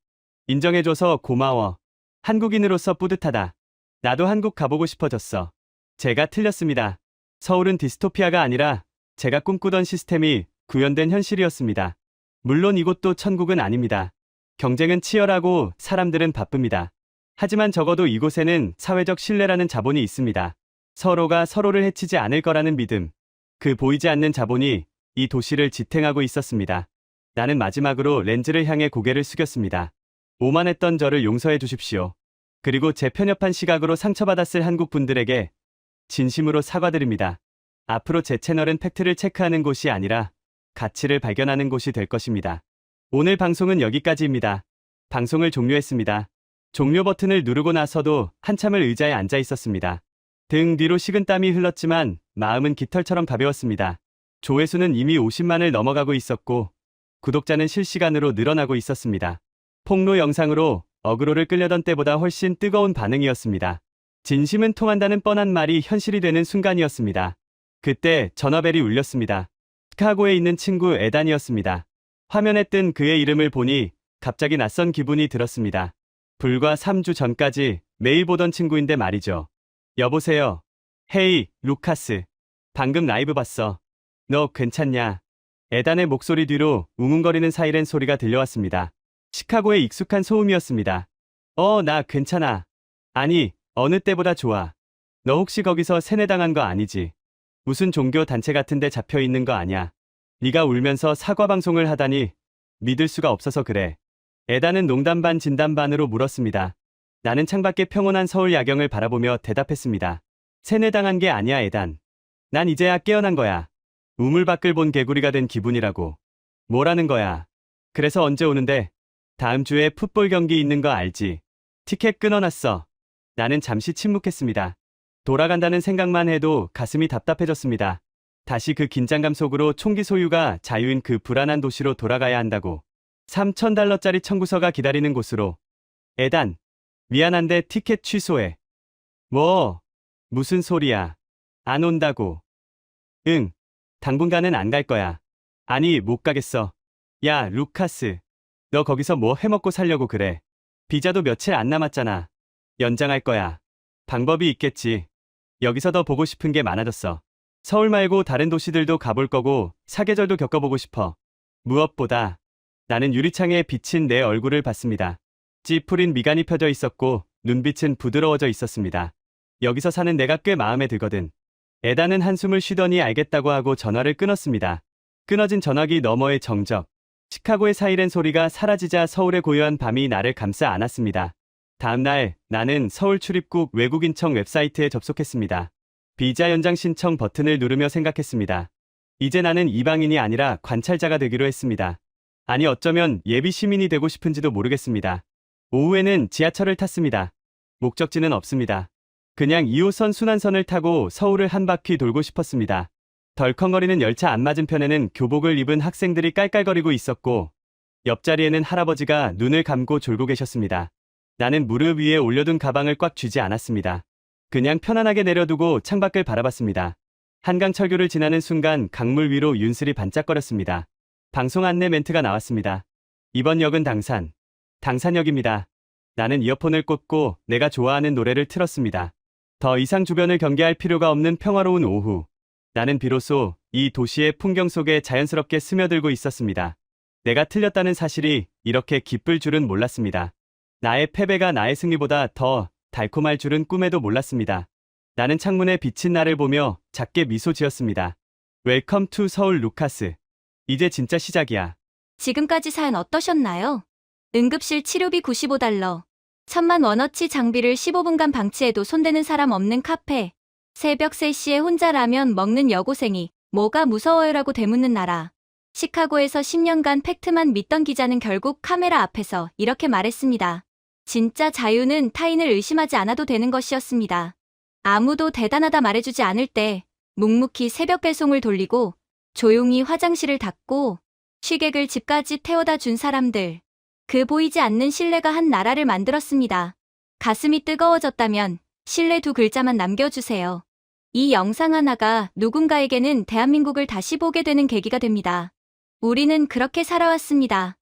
인정해줘서 고마워. 한국인으로서 뿌듯하다. 나도 한국 가보고 싶어졌어. 제가 틀렸습니다. 서울은 디스토피아가 아니라 제가 꿈꾸던 시스템이 구현된 현실이었습니다. 물론 이곳도 천국은 아닙니다. 경쟁은 치열하고 사람들은 바쁩니다. 하지만 적어도 이곳에는 사회적 신뢰라는 자본이 있습니다. 서로가 서로를 해치지 않을 거라는 믿음. 그 보이지 않는 자본이 이 도시를 지탱하고 있었습니다. 나는 마지막으로 렌즈를 향해 고개를 숙였습니다. 오만했던 저를 용서해 주십시오. 그리고 제 편협한 시각으로 상처받았을 한국 분들에게 진심으로 사과드립니다. 앞으로 제 채널은 팩트를 체크하는 곳이 아니라 가치를 발견하는 곳이 될 것입니다. 오늘 방송은 여기까지입니다. 방송을 종료했습니다. 종료 버튼을 누르고 나서도 한참을 의자에 앉아 있었습니다. 등 뒤로 식은땀이 흘렀지만 마음은 깃털처럼 가벼웠습니다. 조회수는 이미 50만을 넘어가고 있었고 구독자는 실시간으로 늘어나고 있었습니다. 폭로 영상으로 어그로를 끌려던 때보다 훨씬 뜨거운 반응이었습니다. 진심은 통한다는 뻔한 말이 현실이 되는 순간이었습니다. 그때 전화벨이 울렸습니다. 시카고에 있는 친구 에단이었습니다. 화면에 뜬 그의 이름을 보니 갑자기 낯선 기분이 들었습니다. 불과 3주 전까지 매일 보던 친구인데 말이죠. 여보세요. 헤이, 루카스. 방금 라이브 봤어. 너 괜찮냐? 에단의 목소리 뒤로 웅웅거리는 사이렌 소리가 들려왔습니다. 시카고에 익숙한 소음이었습니다. 나 괜찮아. 아니, 어느 때보다 좋아. 너 혹시 거기서 세뇌당한 거 아니지? 무슨 종교 단체 같은 데 잡혀 있는 거 아냐? 네가 울면서 사과 방송을 하다니 믿을 수가 없어서 그래. 에단은 농담 반 진담 반으로 물었습니다. 나는 창밖의 평온한 서울 야경을 바라보며 대답했습니다. 세뇌당한 게 아니야, 에단. 난 이제야 깨어난 거야. 우물 밖을 본 개구리가 된 기분이라고. 뭐라는 거야? 그래서 언제 오는데? 다음 주에 풋볼 경기 있는 거 알지? 티켓 끊어놨어. 나는 잠시 침묵했습니다. 돌아간다는 생각만 해도 가슴이 답답해졌습니다. 다시 그 긴장감 속으로 총기 소유가 자유인 그 불안한 도시로 돌아가야 한다고. $3,000짜리 청구서가 기다리는 곳으로. 에단, 미안한데 티켓 취소해. 뭐? 무슨 소리야? 안 온다고. 응, 당분간은 안 갈 거야. 아니, 못 가겠어. 야, 루카스. 너 거기서 뭐 해먹고 살려고 그래. 비자도 며칠 안 남았잖아. 연장할 거야. 방법이 있겠지. 여기서 더 보고 싶은 게 많아졌어. 서울 말고 다른 도시들도 가볼 거고 사계절도 겪어보고 싶어. 무엇보다 나는 유리창에 비친 내 얼굴을 봤습니다. 찌푸린 미간이 펴져 있었고 눈빛은 부드러워져 있었습니다. 여기서 사는 내가 꽤 마음에 들거든. 에다는 한숨을 쉬더니 알겠다고 하고 전화를 끊었습니다. 끊어진 전화기 너머의 정적. 시카고의 사이렌 소리가 사라지자 서울의 고요한 밤이 나를 감싸 안았습니다. 다음날 나는 서울 출입국 외국인청 웹사이트에 접속했습니다. 비자 연장 신청 버튼을 누르며 생각했습니다. 이제 나는 이방인이 아니라 관찰자가 되기로 했습니다. 아니 어쩌면 예비 시민이 되고 싶은지도 모르겠습니다. 오후에는 지하철을 탔습니다. 목적지는 없습니다. 그냥 2호선 순환선을 타고 서울을 한 바퀴 돌고 싶었습니다. 덜컹거리는 열차 앞맞은편에는 교복을 입은 학생들이 깔깔거리고 있었고 옆자리에는 할아버지가 눈을 감고 졸고 계셨습니다. 나는 무릎 위에 올려둔 가방을 꽉 쥐지 않았습니다. 그냥 편안하게 내려두고 창밖을 바라봤습니다. 한강 철교를 지나는 순간 강물 위로 윤슬이 반짝거렸습니다. 방송 안내 멘트가 나왔습니다. 이번 역은 당산역입니다. 나는 이어폰을 꽂고 내가 좋아하는 노래를 틀었습니다. 더 이상 주변을 경계할 필요가 없는 평화로운 오후. 나는 비로소 이 도시의 풍경 속에 자연스럽게 스며들고 있었습니다. 내가 틀렸다는 사실이 이렇게 기쁠 줄은 몰랐습니다. 나의 패배가 나의 승리보다 더 달콤할 줄은 꿈에도 몰랐습니다. 나는 창문에 비친 나를 보며 작게 미소 지었습니다. 웰컴 투 서울 루카스. 이제 진짜 시작이야. 지금까지 사연 어떠셨나요? 응급실 치료비 $95, 1,000만 원어치 장비를 15분간 방치해도 손대는 사람 없는 카페, 새벽 3시에 혼자 라면 먹는 여고생이 뭐가 무서워요라고 되묻는 나라. 시카고에서 10년간 팩트만 믿던 기자는 결국 카메라 앞에서 이렇게 말했습니다. 진짜 자유는 타인을 의심하지 않아도 되는 것이었습니다. 아무도 대단하다 말해주지 않을 때 묵묵히 새벽 배송을 돌리고 조용히 화장실을 닫고 취객을 집까지 태워다 준 사람들. 그 보이지 않는 신뢰가 한 나라를 만들었습니다. 가슴이 뜨거워졌다면 신뢰 2글자만 남겨주세요. 이 영상 하나가 누군가에게는 대한민국을 다시 보게 되는 계기가 됩니다. 우리는 그렇게 살아왔습니다.